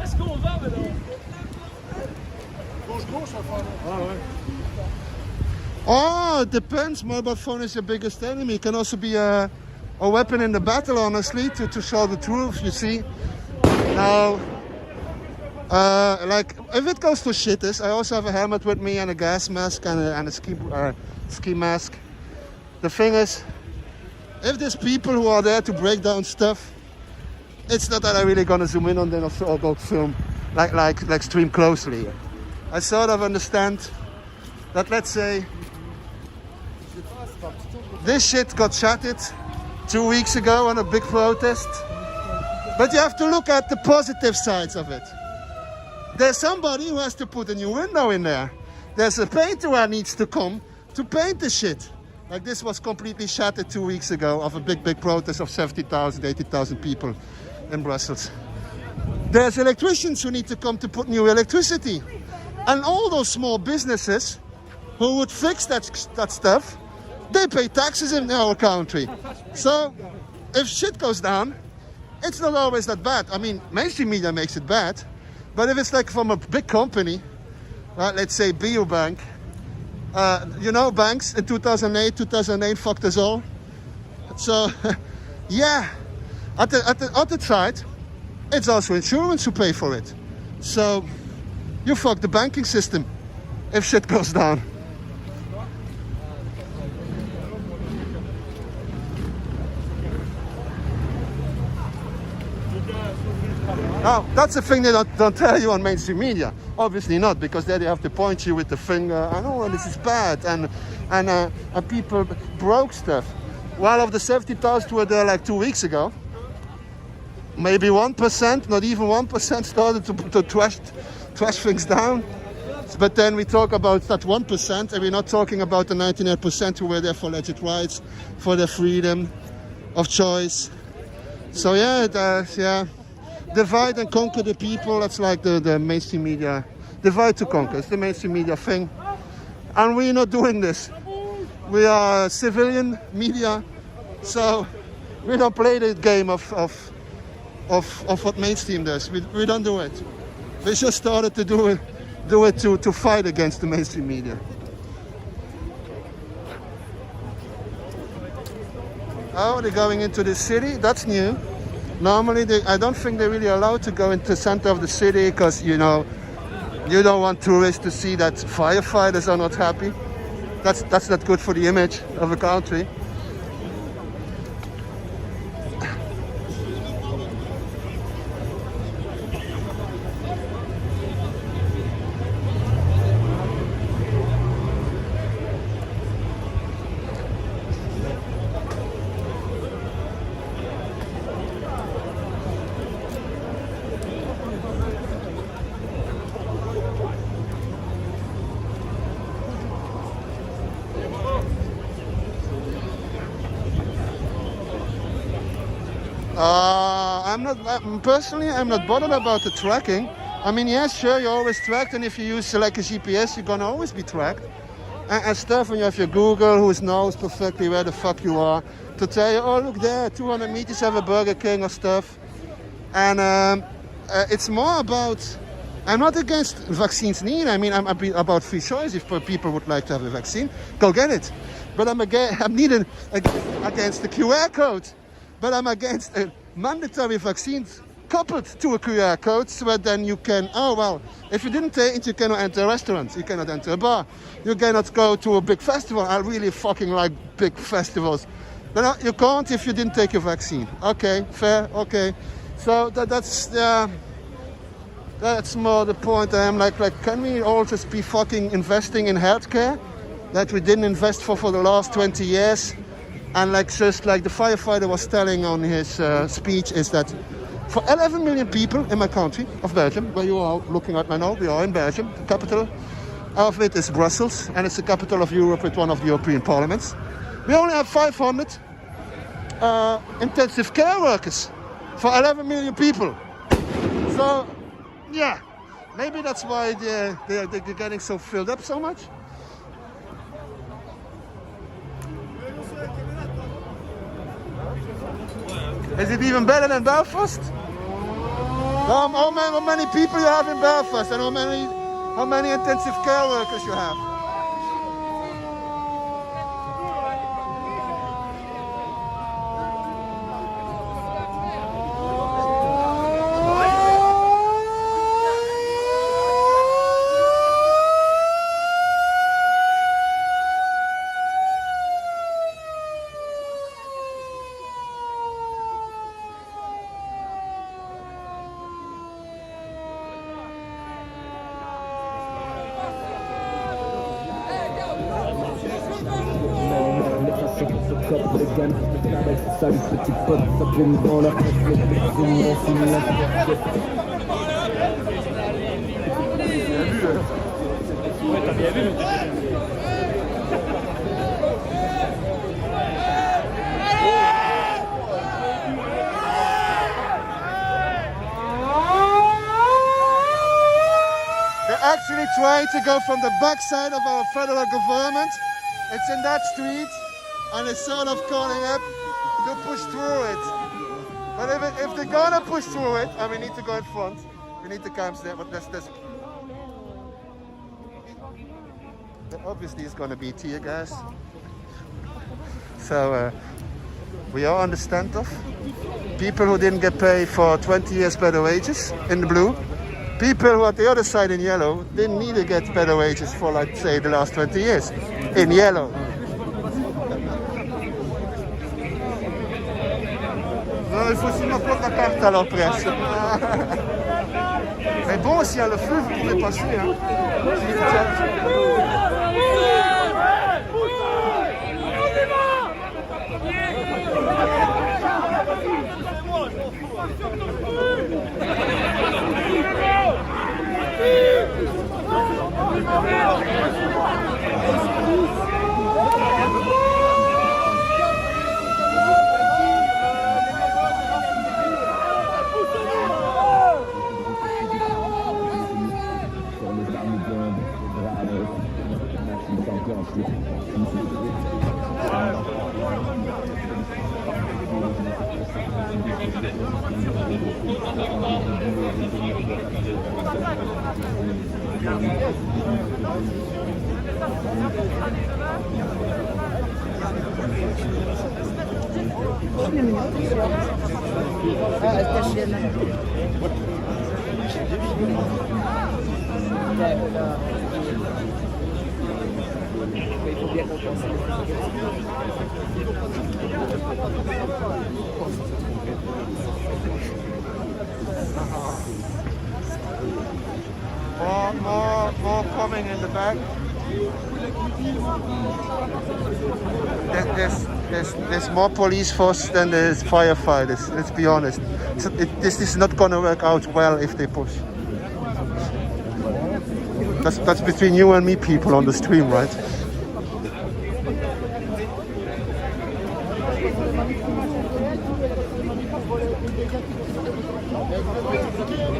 Est-ce qu'on va maintenant? Gauche, enfin. Ah ouais. Oh, it depends. Mobile phone is your biggest enemy. It can also be a weapon in the battle, honestly, to show the truth, you see. Now, like, if it goes to shitters, I also have a helmet with me and a gas mask and a ski mask. The thing is, if there's people who are there to break down stuff, it's not that I'm really gonna zoom in on them or go film, like stream closely. I sort of understand that, let's say, this shit got shattered 2 weeks ago on a big protest. But you have to look at the positive sides of it. There's somebody who has to put a new window in there. There's a painter who needs to come to paint the shit. Like this was completely shattered 2 weeks ago of a big protest of 70,000, 80,000 people in Brussels. There's electricians who need to come to put new electricity. And all those small businesses who would fix that stuff, they pay taxes in our country. So if shit goes down, it's not always that bad. I mean, mainstream media makes it bad. But if it's like from a big company, let's say Biobank, you know, banks in 2008 fucked us all. So, yeah, At the other side, it's also insurance who pay for it. So you fuck the banking system if shit goes down. Now, that's the thing they don't tell you on mainstream media. Obviously not, because there they have to point you with the finger, and oh, this is bad, and people broke stuff. One of the 70,000 were there like 2 weeks ago. Maybe 1%, not even 1% started to trash things down. But then we talk about that 1%, and we're not talking about the 99% who were there for alleged rights, for their freedom of choice. So yeah, divide and conquer the people. That's like the mainstream media. Divide to conquer. It's the mainstream media thing. And we're not doing this. We are civilian media, so we don't play the game of what mainstream does. We don't do it. We just started to do it to fight against the mainstream media. Oh, they're going into the city. That's new. Normally, I don't think they're really allowed to go into the center of the city because, you know, you don't want tourists to see that firefighters are not happy. That's not good for the image of a country. I'm not bothered about the tracking. I mean, yeah, sure, you're always tracked, and if you use like a GPS, you're gonna always be tracked. And stuff, when you have your Google, who knows perfectly where the fuck you are, to tell you, oh, look there, 200 meters have a Burger King or stuff. And it's more about, I'm not against vaccines neither. I mean, I'm about free choice. If people would like to have a vaccine, go get it. But I'm neither against the QR code, but I'm against mandatory vaccines coupled to a QR code, so that then you can, oh well, if you didn't take it, you cannot enter a restaurant, you cannot enter a bar, you cannot go to a big festival. I really fucking like big festivals. But you can't if you didn't take your vaccine. Okay, fair, okay. So that's more the point. I'm like, can we all just be fucking investing in healthcare that we didn't invest for the last 20 years? And just like the firefighter was telling on his speech, is that for 11 million people in my country of Belgium, where you are looking at right now, we are in Belgium, the capital of it is Brussels, and it's the capital of Europe with one of the European parliaments. We only have 500 intensive care workers for 11 million people. So, yeah, maybe that's why they're getting so filled up so much. Is it even better than Belfast? How many people you have in Belfast, and how many intensive care workers you have? Actually trying to go from the backside of our federal government. It's in that street, and it's sort of calling up to push through it. But if they're gonna push through it, and we need to go in front, we need the camps there, but that's obviously it's gonna be tear gas. So We are on the standoff. People who didn't get paid for 20 years better wages in the blue. People who at the other side in yellow didn't need to get better wages for, like, say, the last 20 years in yellow. Il faut aussi m'apporter la carte à leur presse. Mais bon, s'il y a le feu, vous pouvez passer. Hein. More coming in the back. There's more police force than there's firefighters. Let's be honest. This is not going to work out well if they push. That's between you and me, people on the stream, right?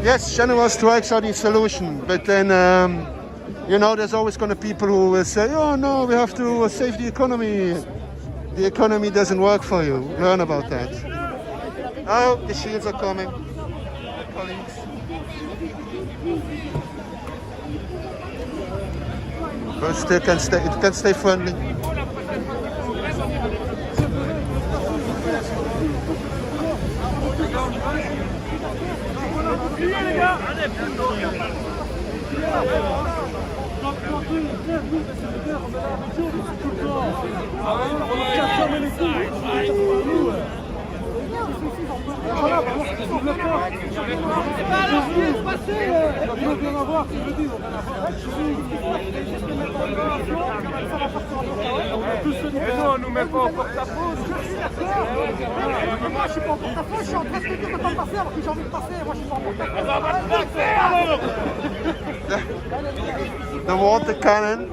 Yes, general strikes are the solution, but then, you know, there's always going to be people who will say, oh no, we have to save the economy. The economy doesn't work for you. Learn about that. Oh, the shields are coming. Colleagues. But still it can stay friendly. Non, on nous met pas en porte-à-faux. Moi je suis pas en porte-à-faux, je suis en train de te dire de pas passer alors que j'ai envie de passer. Moi je suis pas en porte-à-faux. The water cannon.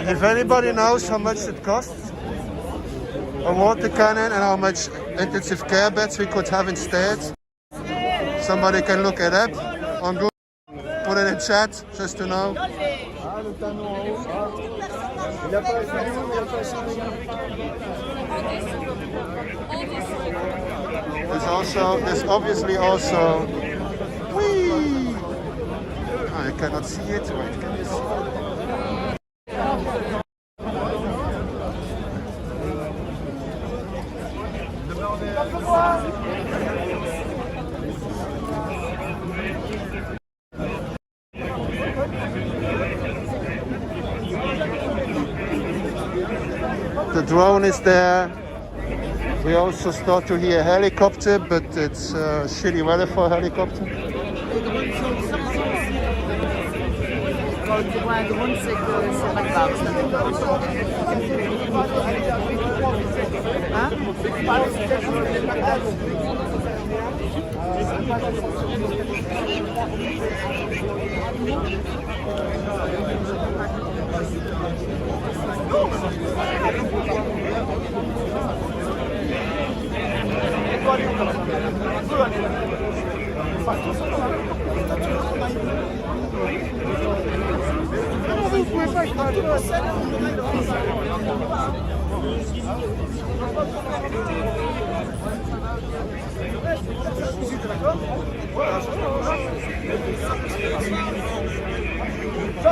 If anybody knows how much it costs, a water cannon, and how much intensive care beds we could have instead, somebody can look it up on Google, put it in chat, just to know. There's obviously also, whee! I cannot see it, wait, can you see it? The drone is there. We also start to hear a helicopter, but it's shitty weather for a helicopter. Quand tu vois un drone, c'est que c'est pas grave. Hein? J'en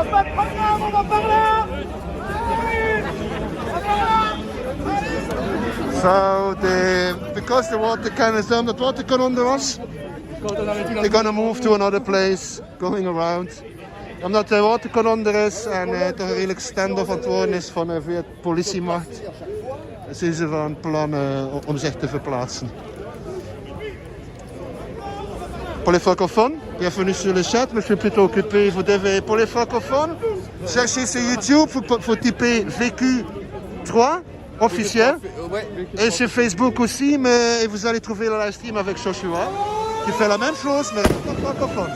pas de problème, on va par là. So because the water can is done, the water can under us. They're gonna move to another place, going around. Omdat de water kan onder is en toch een redelijk stand-off aan het worden is van via de politiemacht, zijn ze van plan om zich te verplaatsen. Pour les francophones, bienvenue sur le chat, mais je suis plutôt occupé. Vous devez, pour les francophones, chercher sur YouTube, faut typer VQ3 officiel. Et sur Facebook aussi, mais vous allez trouver le livestream avec Joshua, qui fait la même chose, mais pour les francophones.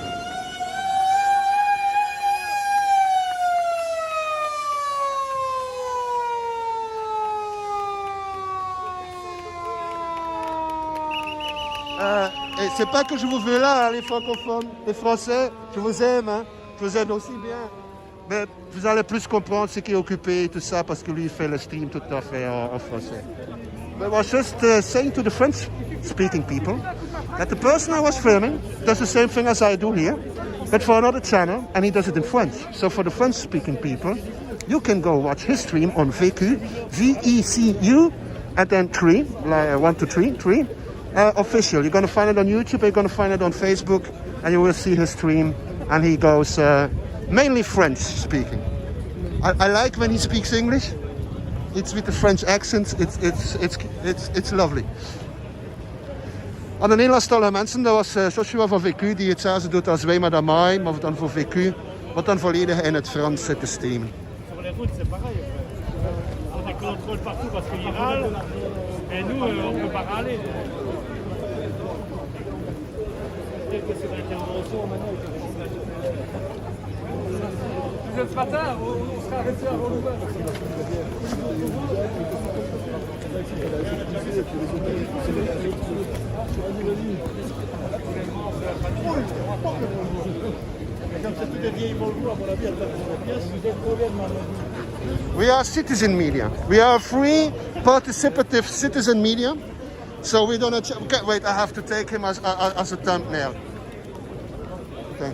Et c'est pas que je vous veux là, hein, les francophones, les français, je vous aime, hein, je vous aime aussi bien. Mais vous allez plus comprendre ce qui est occupé et tout ça, parce que lui il fait le stream tout à fait en français. But I was just saying to the French-speaking people that the person I was filming does the same thing as I do here, but for another channel, and he does it in French. So for the French-speaking people, you can go watch his stream on VQ, VECU, and then 3, like 1, 2, 3, 3. Official. You're going to find it on YouTube, you're going to find it on Facebook, and you will see his stream. And he goes mainly French speaking. I like when he speaks English. It's with the French accent. It's lovely. Aan de Nederlandstalige mensen, dat was Joshua van VQ die hetzelfde doet als wij, maar dan mij, maar dan voor VQ, wat dan volledig in het Frans zit te streamen. Sur les routes, c'est pareil. On a des contrôles partout parce qu'ils râlent. Et nous, on ne peut pas râler. Peut-être que c'est dans l'intervention maintenant. Vous êtes ce matin, on sera arrêté avant l'ouvert. We are citizen media. We are free, participative citizen media. So we don't. Okay, wait, I have to take him as a thumbnail. Okay.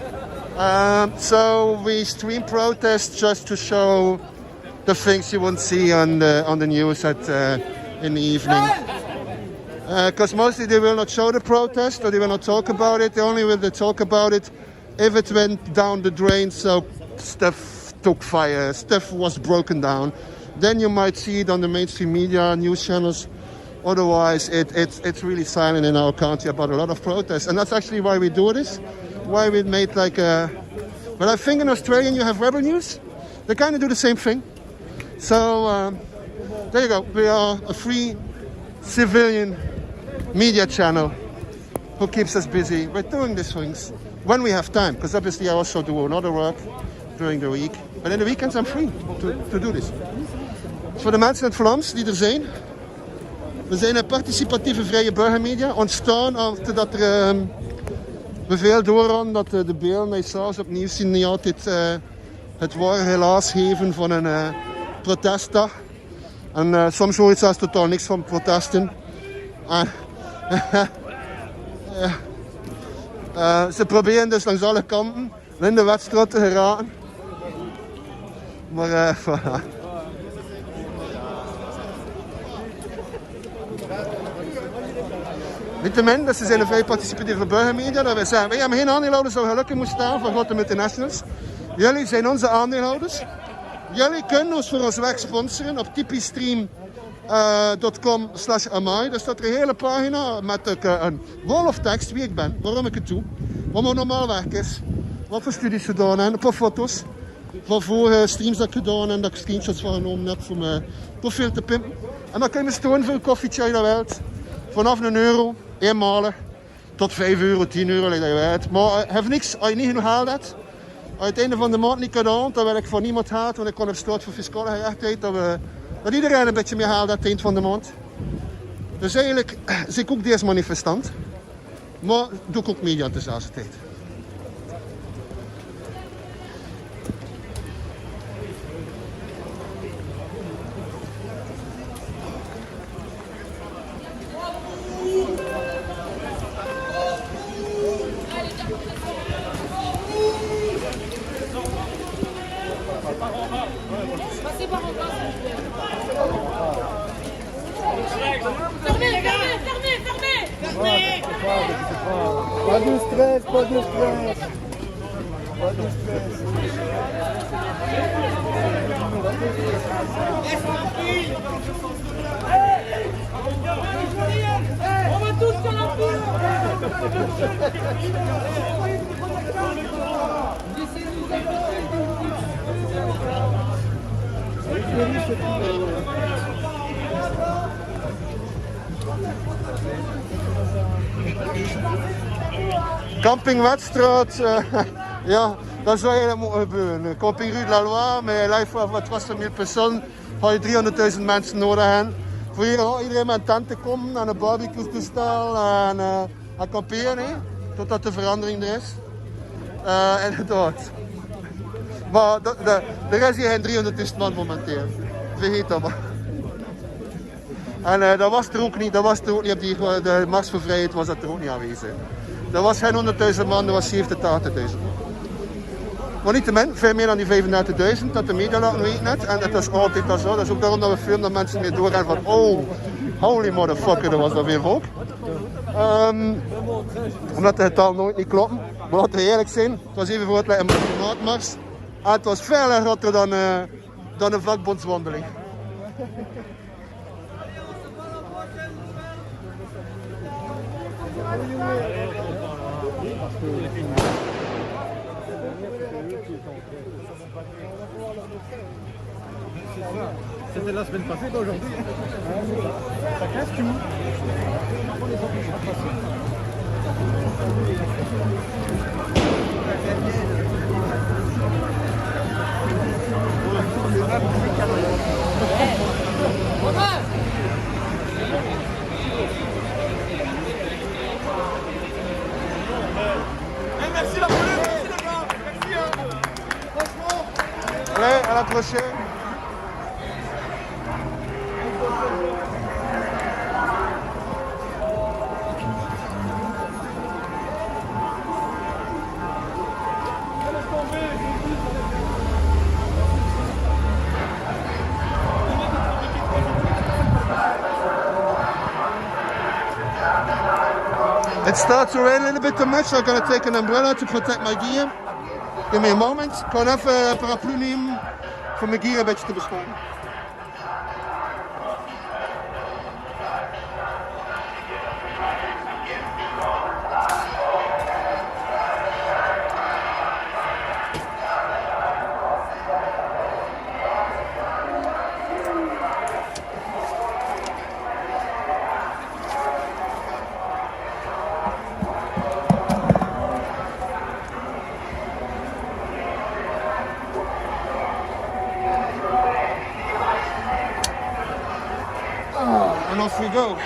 So we stream protests just to show the things you won't see on the news in the evening. Because mostly they will not show the protest or they will not talk about it. They only will talk about it if it went down the drain. So stuff took fire, stuff was broken down. Then you might see it on the mainstream media, news channels. Otherwise, it's really silent in our country about a lot of protests. And that's actually why we do this. Why we made like a... But I think in Australia you have Rebel News. They kind of do the same thing. So, there you go. We are a free civilian media channel who keeps us busy. We're doing these things when we have time. Because obviously I also do another work during the week. But in the weekends I'm free to do this. Voor de mensen in het Vlaams die er zijn... We zijn een participatieve vrije burgermedia, ontstaan omdat er veel doorgaan dat de beelden die s'avonds opnieuw zien niet altijd het ware helaas geven van een protestdag. En soms hoor je zelfs totaal niks van protesten. Ze proberen dus langs alle kanten in de wedstrijd te geraken. Maar voilà. Niettemin, dat ze zijn een vrij participatieve burgermedia. Dat wij zeggen, wij hebben geen aandeelhouders die gelukkig moeten staan van grote multinationals. Jullie zijn onze aandeelhouders. Jullie kunnen ons voor ons werk sponsoren op tipistream.com/amai. Daar staat er een hele pagina met een wall of tekst wie ik ben, waarom ik het doe, wat mijn normaal werk is, wat voor studies gedaan heb, een paar foto's van vorige streams dat ik gedaan heb en dat ik screenshots van genomen heb voor mijn profiel te pimpen. En dan kun je me storen voor een koffietje uit de wereld. Vanaf €1, eenmalig, tot €5, €10, leg je uit. Maar heeft niks, als je niet genoeg haalt hebt, als je het einde van de maand niet kan halen, dan wil ik van niemand haalt, want ik kon op stoot voor fiscale gerechtigheid, dat iedereen een beetje meer haalt aan het eind van de maand. Dus eigenlijk zie ik ook deze manifestant, maar doe ik ook media aan dezelfde tijd. Passez par en bas. Fermez, fermez, fermez, fermez. Pas de stress, pas de stress. Pas de stress. On va tous sur la pile. Camping Wetstraat, ja, dat zou eigenlijk moeten gebeuren. Camping Rue de la Loi, met een lijf van 200.000 personen, ga je 300.000 mensen nodig hebben. Voor hier iedereen met een tent te komen en een barbecue-toestel en kamperen, hè, totdat de verandering er is. Inderdaad. Maar er is hier geen 300.000 man momenteel. Vergeet dat maar. En dat was er ook niet, op de Mars voor Vrijheid was dat er ook niet aanwezig. Er was geen 100.000 man, er was 70.000, 80.000 Maar niet te min, veel meer dan die 35.000 dat de media laten weten net. En het is altijd dat zo. Dat is ook daarom dat we filmen dat mensen weer doorgaan van oh, holy motherfucker, dat was dat weer ook. Omdat de getallen nooit niet kloppen. Maar laten we eerlijk zijn, het was even voor het een maatmars. En het was veel groter dan een vakbondswandeling. C'était la semaine passée, pas aujourd'hui. Ça casse tout. Merci la police, merci les gars, merci hein. Franchement. Allez, à la prochaine. It starts to rain a little bit too much, so I'm going to take an umbrella to protect my gear. Give me a moment. Ik kan even een paraplu nemen voor mijn gear een beetje te beschermen. And off we go.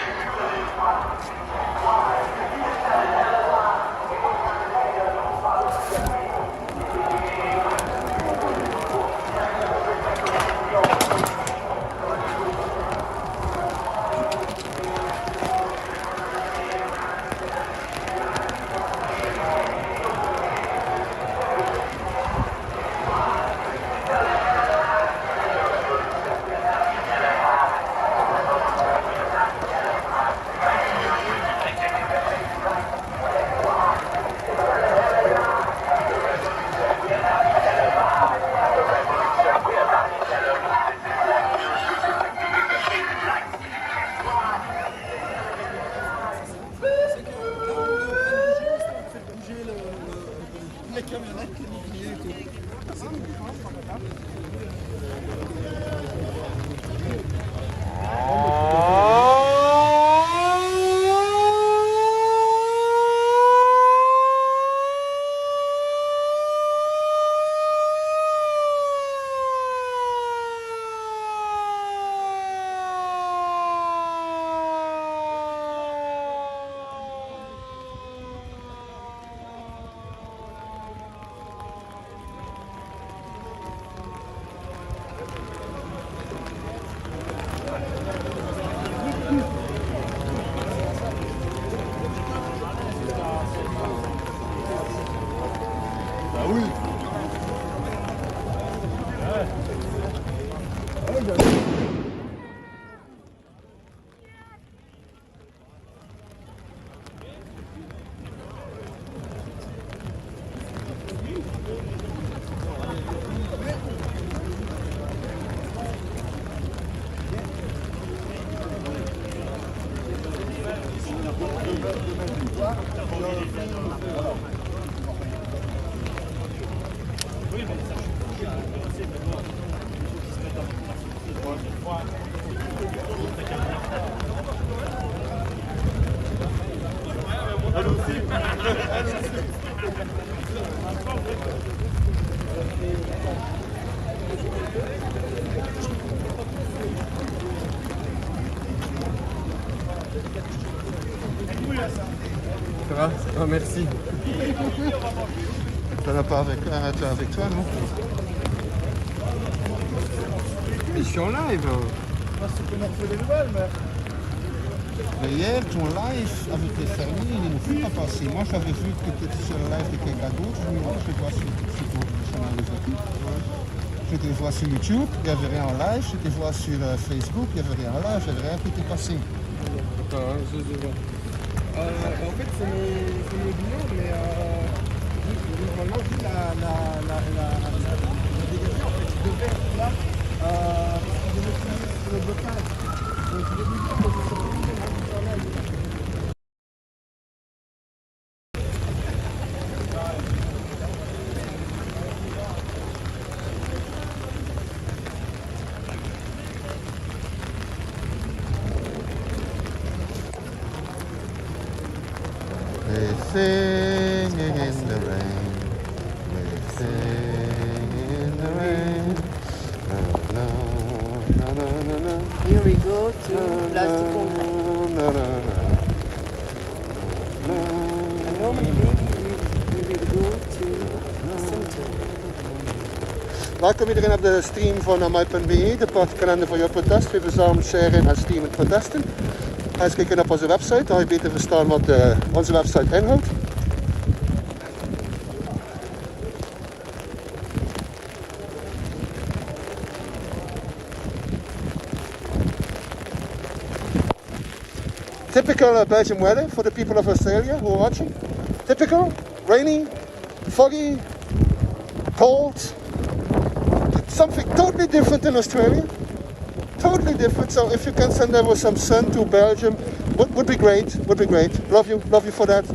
Ah, merci. T'en as pas avec toi, non? Mais je suis en live. Mais hier, ton live avec les fermiers, il ne faut pas passer. Moi, j'avais vu que tu étais sur le live de quelqu'un d'autre. Je me dis, je vois sur je te vois sur YouTube, il n'y avait rien en live. Je te vois sur Facebook, il n'y avait rien en live. Il n'y avait rien qui était passé. D'accord, je vois. En fait, c'est mes bilans, mais normalement, vu la dégagée, en fait, je devais être là. Je me suis mis sur le blocage. Donc, je vais vous dire que je suis revenu dans la live. Singing in the rain, we're singing in the rain. No, no, no, no, no. Here we go to Place du Congrès. No, no, no, no. And normally we will go to Center. Welkom iedereen op de stream van my.be, de partykalender voor jouw protest. We verzamelen, sharen en streamen protesten. Ga eens kijken op onze website, dan ga je beter verstaan wat onze website inhoudt. Typical Belgian weather for the people of Australia who are watching. Typical, rainy, foggy, cold. It's something totally different in Australia. Totally different. So if you can send over some sun to Belgium, would be great. Would be great. Love you for that.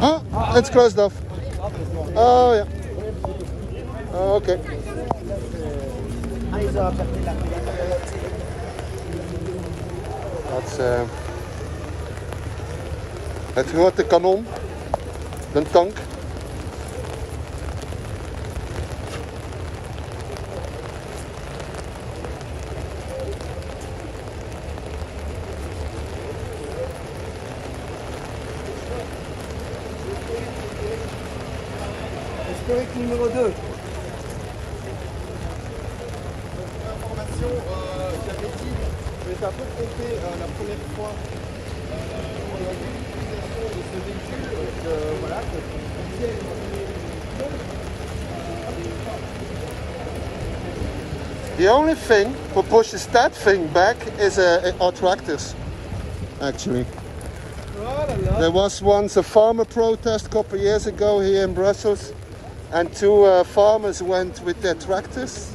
Oh, it's closed off. Oh, yeah. Oh, okay. Dat is het grote kanon, de tank. Historique numéro 2. Information, j'avais dit, j'étais un peu trompé la première fois pour l'utilisation de ce véhicule, voilà, The only thing who pushes that thing back is our tractors, actually. There was once a farmer protest a couple of years ago here in Brussels, and two farmers went with their tractors,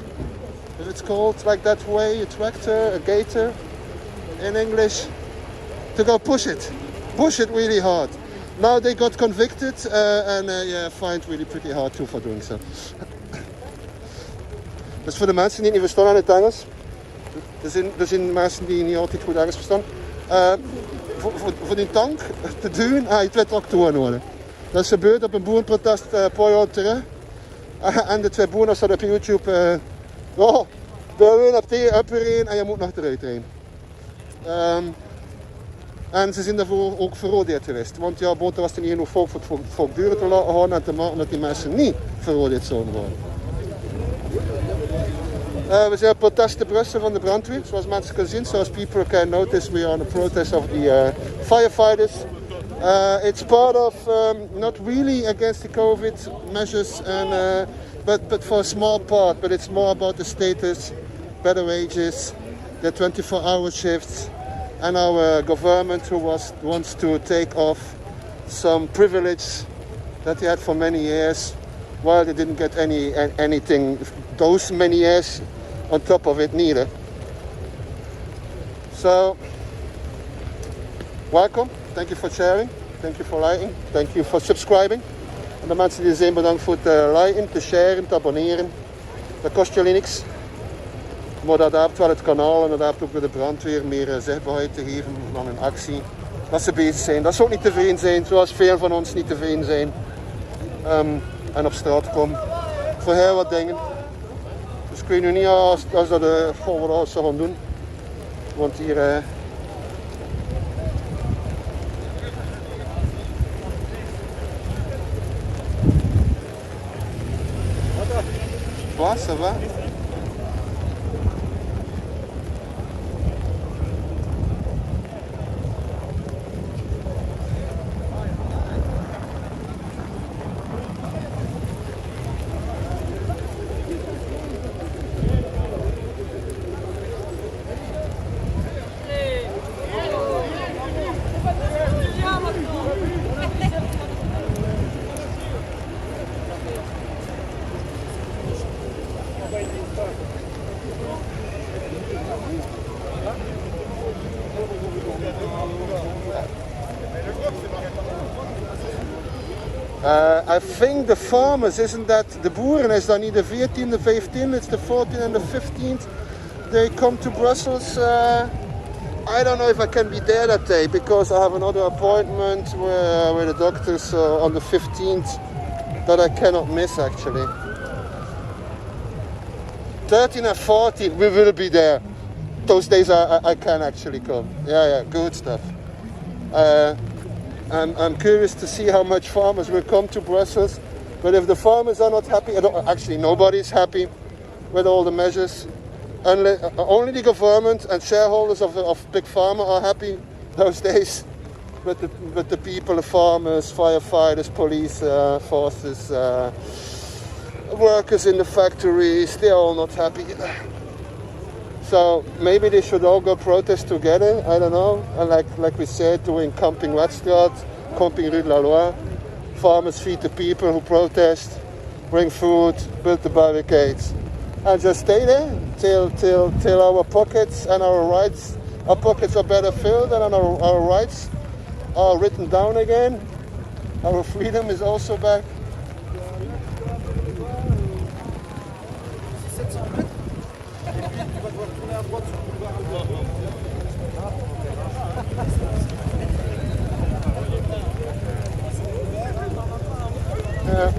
if it's called like that way, a tractor, a gator in English, to go push it really hard. Now they got convicted and fined really pretty hard too for doing so. Dus voor de mensen die niet verstaan aan het Engels, er zijn mensen die niet altijd goed Engels verstaan. Voor die tank te duwen, heb je 2 tractoren nodig. Dat is gebeurd op een boerenprotest een paar jaar terug. En de 2 boeren staan op YouTube. De een op de up weer een en je moet nog eruit rijden. En ze zijn daarvoor ook veroordeeld geweest. Want ja, boter was er niet genoeg volk voor het volk duren te laten houden en te maken dat die mensen niet veroordeeld zouden worden. We zijn op protest in Brussel van de brandweer, zoals mensen kunnen zien. Zoals people can notice, we are on a protest of the firefighters. It's part of, not really against the COVID measures, but for a small part. But it's more about the status, better wages, the 24-hour shifts, and our government who wants to take off some privilege that they had for many years. Well, they didn't get anything those many years on top of it neither. So, welcome. Thank you for sharing. Thank you for liking. Thank you for subscribing. En de mensen die er zijn, bedankt voor het liken, te sharen, te abonneren. Dat kost jullie niks. Maar dat helpt wel het kanaal en dat helpt ook weer de brandweer meer zichtbaarheid te geven dan een actie. Dat ze bezig zijn. Dat ze ook niet tevreden zijn, zoals veel van ons niet tevreden zijn. En op straat komen. Voor heel wat dingen. Dus ik weet nu niet als dat de volgende zou gaan doen. Want hier... Wat, ça va? I think the farmers, isn't that, de boeren is dan niet de 14e, de 15e, it's the 14th and the 15th. They come to Brussels. I don't know if I can be there that day because I have another appointment with the doctors on the 15th that I cannot miss actually. 13 and 14, we will be there. Those days I can actually come. Yeah, good stuff. I'm curious to see how much farmers will come to Brussels. But if the farmers are not happy, actually nobody's happy with all the measures. Only the government and shareholders of Big Pharma are happy those days. But the people, the farmers, firefighters, police forces, workers in the factories, they're all not happy. So maybe they should all go protest together, I don't know. And like we said, doing Camping Weststraat, Camping Rue de la Loi. Farmers feed the people who protest, bring food, build the barricades. And just stay there till our pockets and our rights, our pockets are better filled and our rights are written down again. Our freedom is also back. Ja.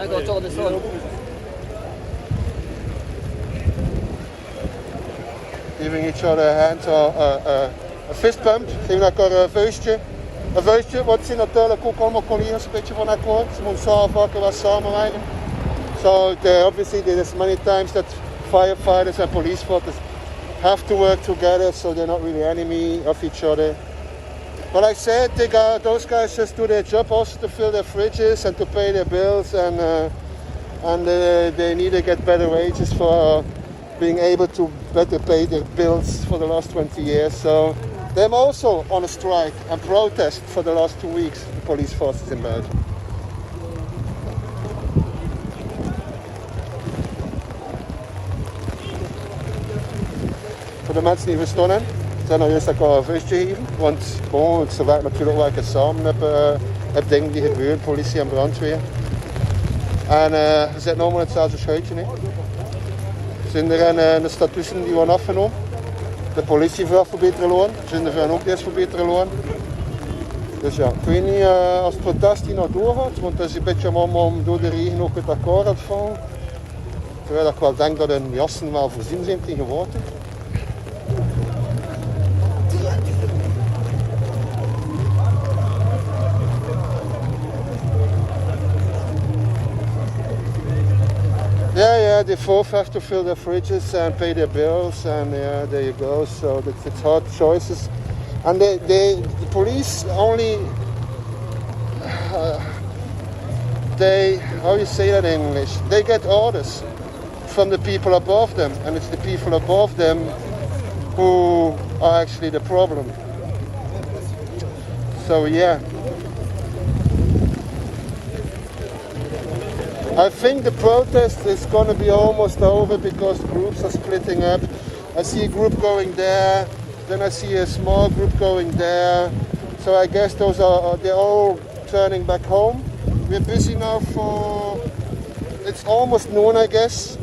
I go to this one. Giving each other hands or a fist bump, geven elkaar een vuistje. Een vuistje, wat zijn natuurlijk ook allemaal collega's een beetje van akkoord. Ze moeten samenwerken, wel samenwerken. So obviously there's many times that firefighters and police forces have to work together, so they're not really enemy of each other. But like I said, those guys just do their job also to fill their fridges and to pay their bills, and they need to get better wages for being able to better pay their bills for the last 20 years. So they're also on a strike and protest for the last 2 weeks, the police forces in Belgium. Voor de mensen die verstaan hebben, zijn er juist elkaar een vuistje geven. Want ze werken natuurlijk ook wel samen op dingen die gebeuren, politie en brandweer. En ze zitten allemaal in hetzelfde schuitje. Hè. Zijn er in de statussen die worden afgenomen. De politie vraagt voor betere loon, zijn er ook eerst voor betere loon. Dus ja, ik weet niet als het protest hier nog doorgaat, want het is een beetje om door de regen ook het akkoord aan het vallen. Terwijl ik wel denk dat hun jassen wel voorzien zijn tegen water. Yeah, they both have to fill their fridges and pay their bills, and yeah, there you go. So it's hard choices. And the police only, how you say that in English? They get orders from the people above them, and it's the people above them who are actually the problem. So yeah. I think the protest is going to be almost over because groups are splitting up. I see a group going there, then I see a small group going there. So I guess they're all turning back home. We're busy now it's almost noon, I guess.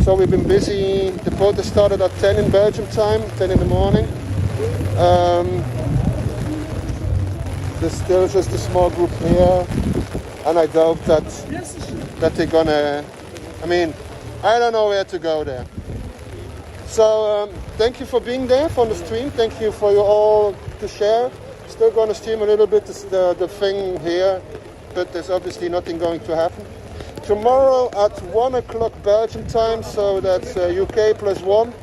So we've been busy. The protest started at 10 in Belgium time, 10 in the morning. There's still just a small group here, and I doubt that they're gonna, I don't know where to go there. So thank you for being there on the stream. Thank you for you all to share. Still gonna stream a little bit the thing here, but there's obviously nothing going to happen. Tomorrow at 1 o'clock Belgium time, so that's UK +1,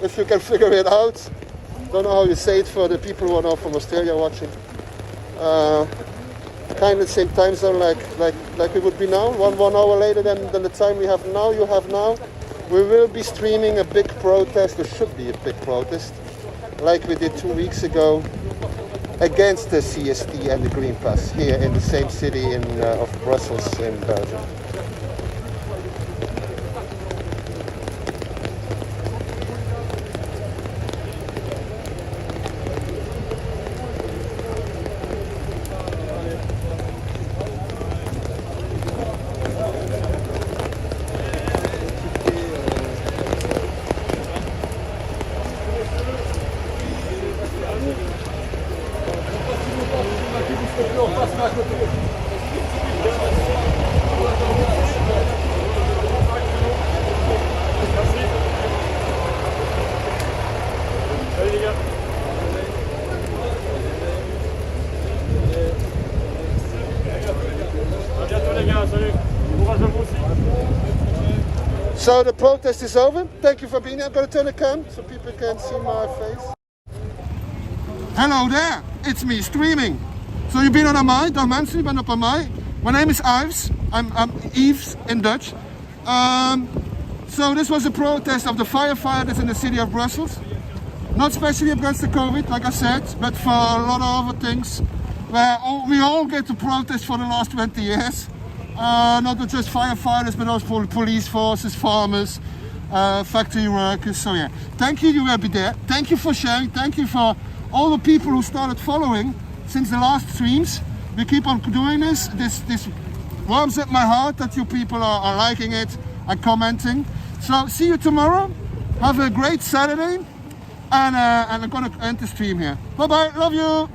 if you can figure it out. Don't know how you say it for the people who are now from Australia watching. Kind of the same time zone like it would be now, one hour later than the time we have now, you have now. We will be streaming a big protest, there should be a big protest, like we did 2 weeks ago, against the CST and the Green Pass here in the same city of Brussels in Belgium. So the protest is over. Thank you for being here. I'm going to turn the cam so people can see my face. Hello there, it's me streaming. So je bent naar mij, dag mensen, je bent op aan mij. My name is Yves, I'm Yves in Dutch. So this was a protest of the firefighters in the city of Brussels. Not especially against the COVID, like I said, but for a lot of other things. Where we all get to protest for the last 20 years. Not just firefighters, but also police forces, farmers, factory workers. So yeah, thank you, you will be there. Thank you for sharing. Thank you for all the people who started following since the last streams. We keep on doing this. This warms up my heart that you people are liking it and commenting. So see you tomorrow. Have a great Saturday. And I'm gonna end the stream here. Bye bye. Love you.